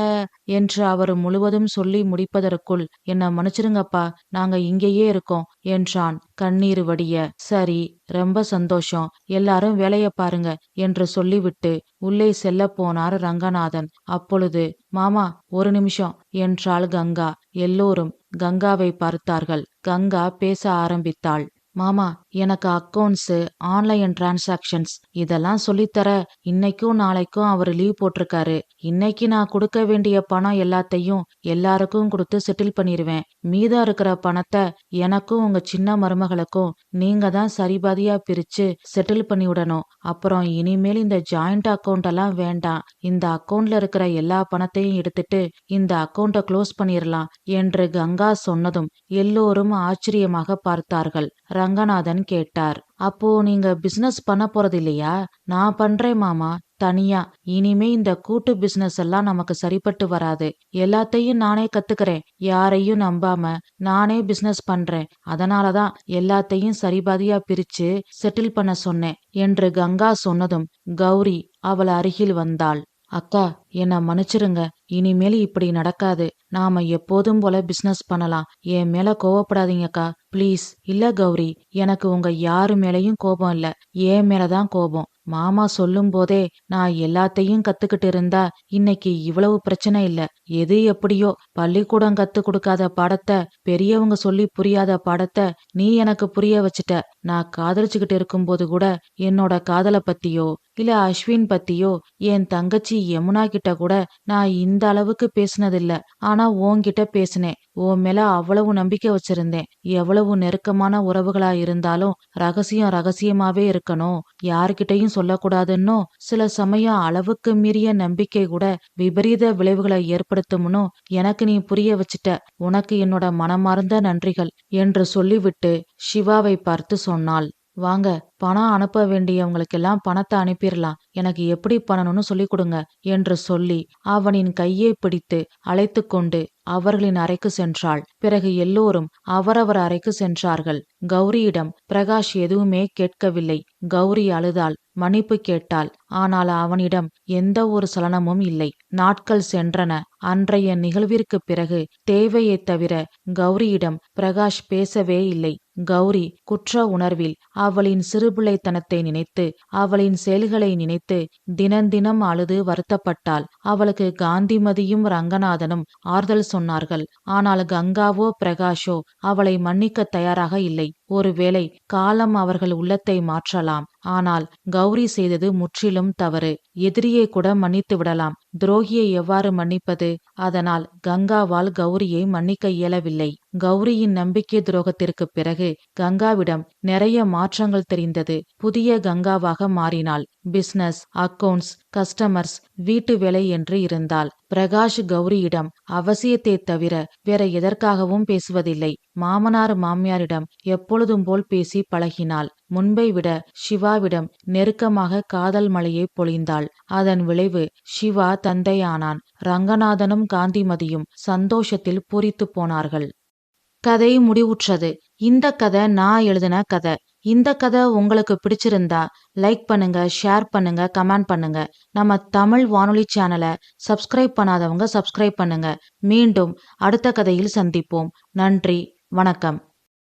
என்று அவர் முழுவதும் சொல்லி முடிப்பதற்குள் என்ன மன்னிச்சிருங்கப்பா, நாங்க இங்கேயே இருக்கோம் என்றான் கண்ணீர் வடிய. சரி, ரொம்ப சந்தோஷம், எல்லாரும் வேலைய பாருங்க என்று சொல்லிவிட்டு உள்ளே செல்ல போனார் ரங்கநாதன். அப்பொழுது மாமா ஒரு நிமிஷம் என்றாள் கங்கா. எல்லோரும் கங்காவை பார்த்தார்கள். கங்கா பேச ஆரம்பித்தாள். மாமா, எனக்கு அக்கவுண்ட்ஸ், ஆன்லைன் டிரான்சாக்ஷன்ஸ் இதெல்லாம் சொல்லித்தர இன்னைக்கும் நாளைக்கும் அவர் லீவ் போட்டிருக்காரு. இன்னைக்கு நான் கொடுக்க வேண்டிய பணம் எல்லாத்தையும் எல்லாருக்கும் கொடுத்து செட்டில் பண்ணிருவேன். மீதம் இருக்கிற பணத்தை எனக்கும் உங்க சின்ன மருமகளுக்கும் நீங்க தான் சரிபாதியா பிரிச்சு செட்டில் பண்ணி விடணும். அப்புறம் இனிமேல் இந்த ஜாயிண்ட் அக்கவுண்ட் எல்லாம் வேண்டாம். இந்த அக்கவுண்ட்ல இருக்கிற எல்லா பணத்தையும் எடுத்துட்டு இந்த அக்கவுண்ட க்ளோஸ் பண்ணிரலாம் என்று கங்கா சொன்னதும் எல்லோரும் ஆச்சரியமாக பார்த்தார்கள். ரங்கநாதன் கேட்டார். அப்போ நீங்க பிசினஸ் பண்ண போறது இல்லையா? நான் பண்றேன் மாமா, தனியா. இனிமே இந்த கூட்டு பிசினஸ் எல்லாம் நமக்கு சரிப்பட்டு வராது. எல்லாத்தையும் நானே கத்துக்கிறேன். யாரையும் நம்பாம நானே பிசினஸ் பண்றேன். அதனாலதான் எல்லாத்தையும் சரிபாதியா பிரிச்சு செட்டில் பண்ண சொன்னேன் என்று கங்கா சொன்னதும் கௌரி அவள் அருகில் வந்தாள். அக்கா, என்ன மன்னிச்சிருங்க. இனிமேல் இப்படி நடக்காது. நாம எப்போதும் போல பிசினஸ் பண்ணலாம். என் மேல கோவப்படாதீங்கக்கா ப்ளீஸ். இல்ல கௌரி, எனக்கு உங்க யாரு மேலயும் கோபம் இல்ல, என் மேலதான் கோபம். மாமா சொல்லும் போதே நான் எல்லாத்தையும் கத்துக்கிட்டு இருந்தா இன்னைக்கு இவ்வளவு பிரச்சனை இல்ல. எது எப்படியோ, பள்ளிக்கூடம் கத்து கொடுக்காத பாடத்தை, பெரியவங்க சொல்லி புரியாத பாடத்தை நீ எனக்கு புரிய வச்சுட்ட. நான் காதலிச்சுக்கிட்டு இருக்கும்போது கூட என்னோட காதலை பத்தியோ இல்ல அஸ்வின் பத்தியோ என் தங்கச்சி யமுனா கிட்ட கூட நான் இந்த அளவுக்கு பேசினதில்ல. ஆனா உன்கிட்ட பேசினேன். உன் மேல அவ்வளவு நம்பிக்கை வச்சிருந்தேன். எவ்வளவு நெருக்கமான உறவுகளா இருந்தாலும் ரகசியம் ரகசியமாவே இருக்கணும், யாருக்கிட்டையும் சொல்லக்கூடாதுன்னு சில சமயம் அளவுக்கு மீறிய நம்பிக்கை கூட விபரீத விளைவுகளை ஏற்படுத்தும்னு எனக்கு நீ புரிய வச்சிட்ட. உனக்கு என்னோட மனமார்ந்த நன்றிகள் என்று சொல்லிவிட்டு சிவாவை பார்த்து சொன்னாள். வாங்க, பணம் அனுப்ப வேண்டியவங்களுக்கெல்லாம் பணத்தை அனுப்பிடலாம். எனக்கு எப்படி பண்ணணும்னு சொல்லி கொடுங்க என்று சொல்லி அவனின் கையை பிடித்து அழைத்து கொண்டு அவர்களின் அறைக்கு சென்றாள். பிறகு எல்லோரும் அவரவர் அறைக்கு சென்றார்கள். கௌரியிடம் பிரகாஷ் எதுவுமே கேட்கவில்லை. கௌரி அழுதாள், மன்னிப்பு கேட்டாள். ஆனால் அவனிடம் எந்த ஒரு சலனமும் இல்லை. நாட்கள் சென்றன. அன்றைய நிகழ்விற்கு பிறகு தேவையை தவிர கௌரியிடம் பிரகாஷ் பேசவே இல்லை. கௌரி குற்ற உணர்வில் அவளின் சிறுபிள்ளைத்தனத்தை நினைத்து அவளின் செயல்களை நினைத்து தினம் அழுது வருத்தப்பட்டாள். அவளுக்கு காந்திமதியும் ரங்கநாதனும் ஆறுதல் சொன்னார்கள். ஆனால் கங்காவோ பிரகாஷோ அவளை மன்னிக்க தயாராக இல்லை. ஒருவேளை காலம் அவர்கள் உள்ளத்தை மாற்றலாம். ஆனால் கௌரி செய்தது முற்றிலும் தவறு. எதிரியை கூட மன்னித்து விடலாம், துரோகியை எவ்வாறு மன்னிப்பது? அதனால் கங்காவால் கௌரியை மன்னிக்க இயலவில்லை. கௌரியின் நம்பிக்கை துரோகத்திற்கு பிறகு கங்காவிடம் நிறைய மாற்றங்கள் தெரிந்தது. புதிய கங்காவாக மாறினாள். பிசினஸ், அக்கவுண்ட்ஸ், கஸ்டமர்ஸ், வீட்டு வேலை என்று இருந்தாள். பிரகாஷ் கௌரியிடம் அவசியத்தை தவிர வேற எதற்காகவும் பேசுவதில்லை. மாமனார் மாமியாரிடம் எப்பொழுதும் போல் பேசி பழகினாள். முன்பை விட சிவாவிடம் நெருக்கமாக காதல் மழையை பொழிந்தாள். அதன் விளைவு சிவா தந்தையானான். ரங்கநாதனும் காந்திமதியும் சந்தோஷத்தில் பூரித்து போனார்கள். கதை முடிவுற்றது. இந்த கதை நான் எழுதின கதை. இந்த கதை உங்களுக்கு பிடிச்சிருந்தா லைக் பண்ணுங்க, ஷேர் பண்ணுங்க, கமெண்ட் பண்ணுங்க. நம்ம தமிழ் வானொலி சேனலை சப்ஸ்கிரைப் பண்ணாதவங்க சப்ஸ்கிரைப் பண்ணுங்க. மீண்டும் அடுத்த கதையில் சந்திப்போம். நன்றி, வணக்கம்.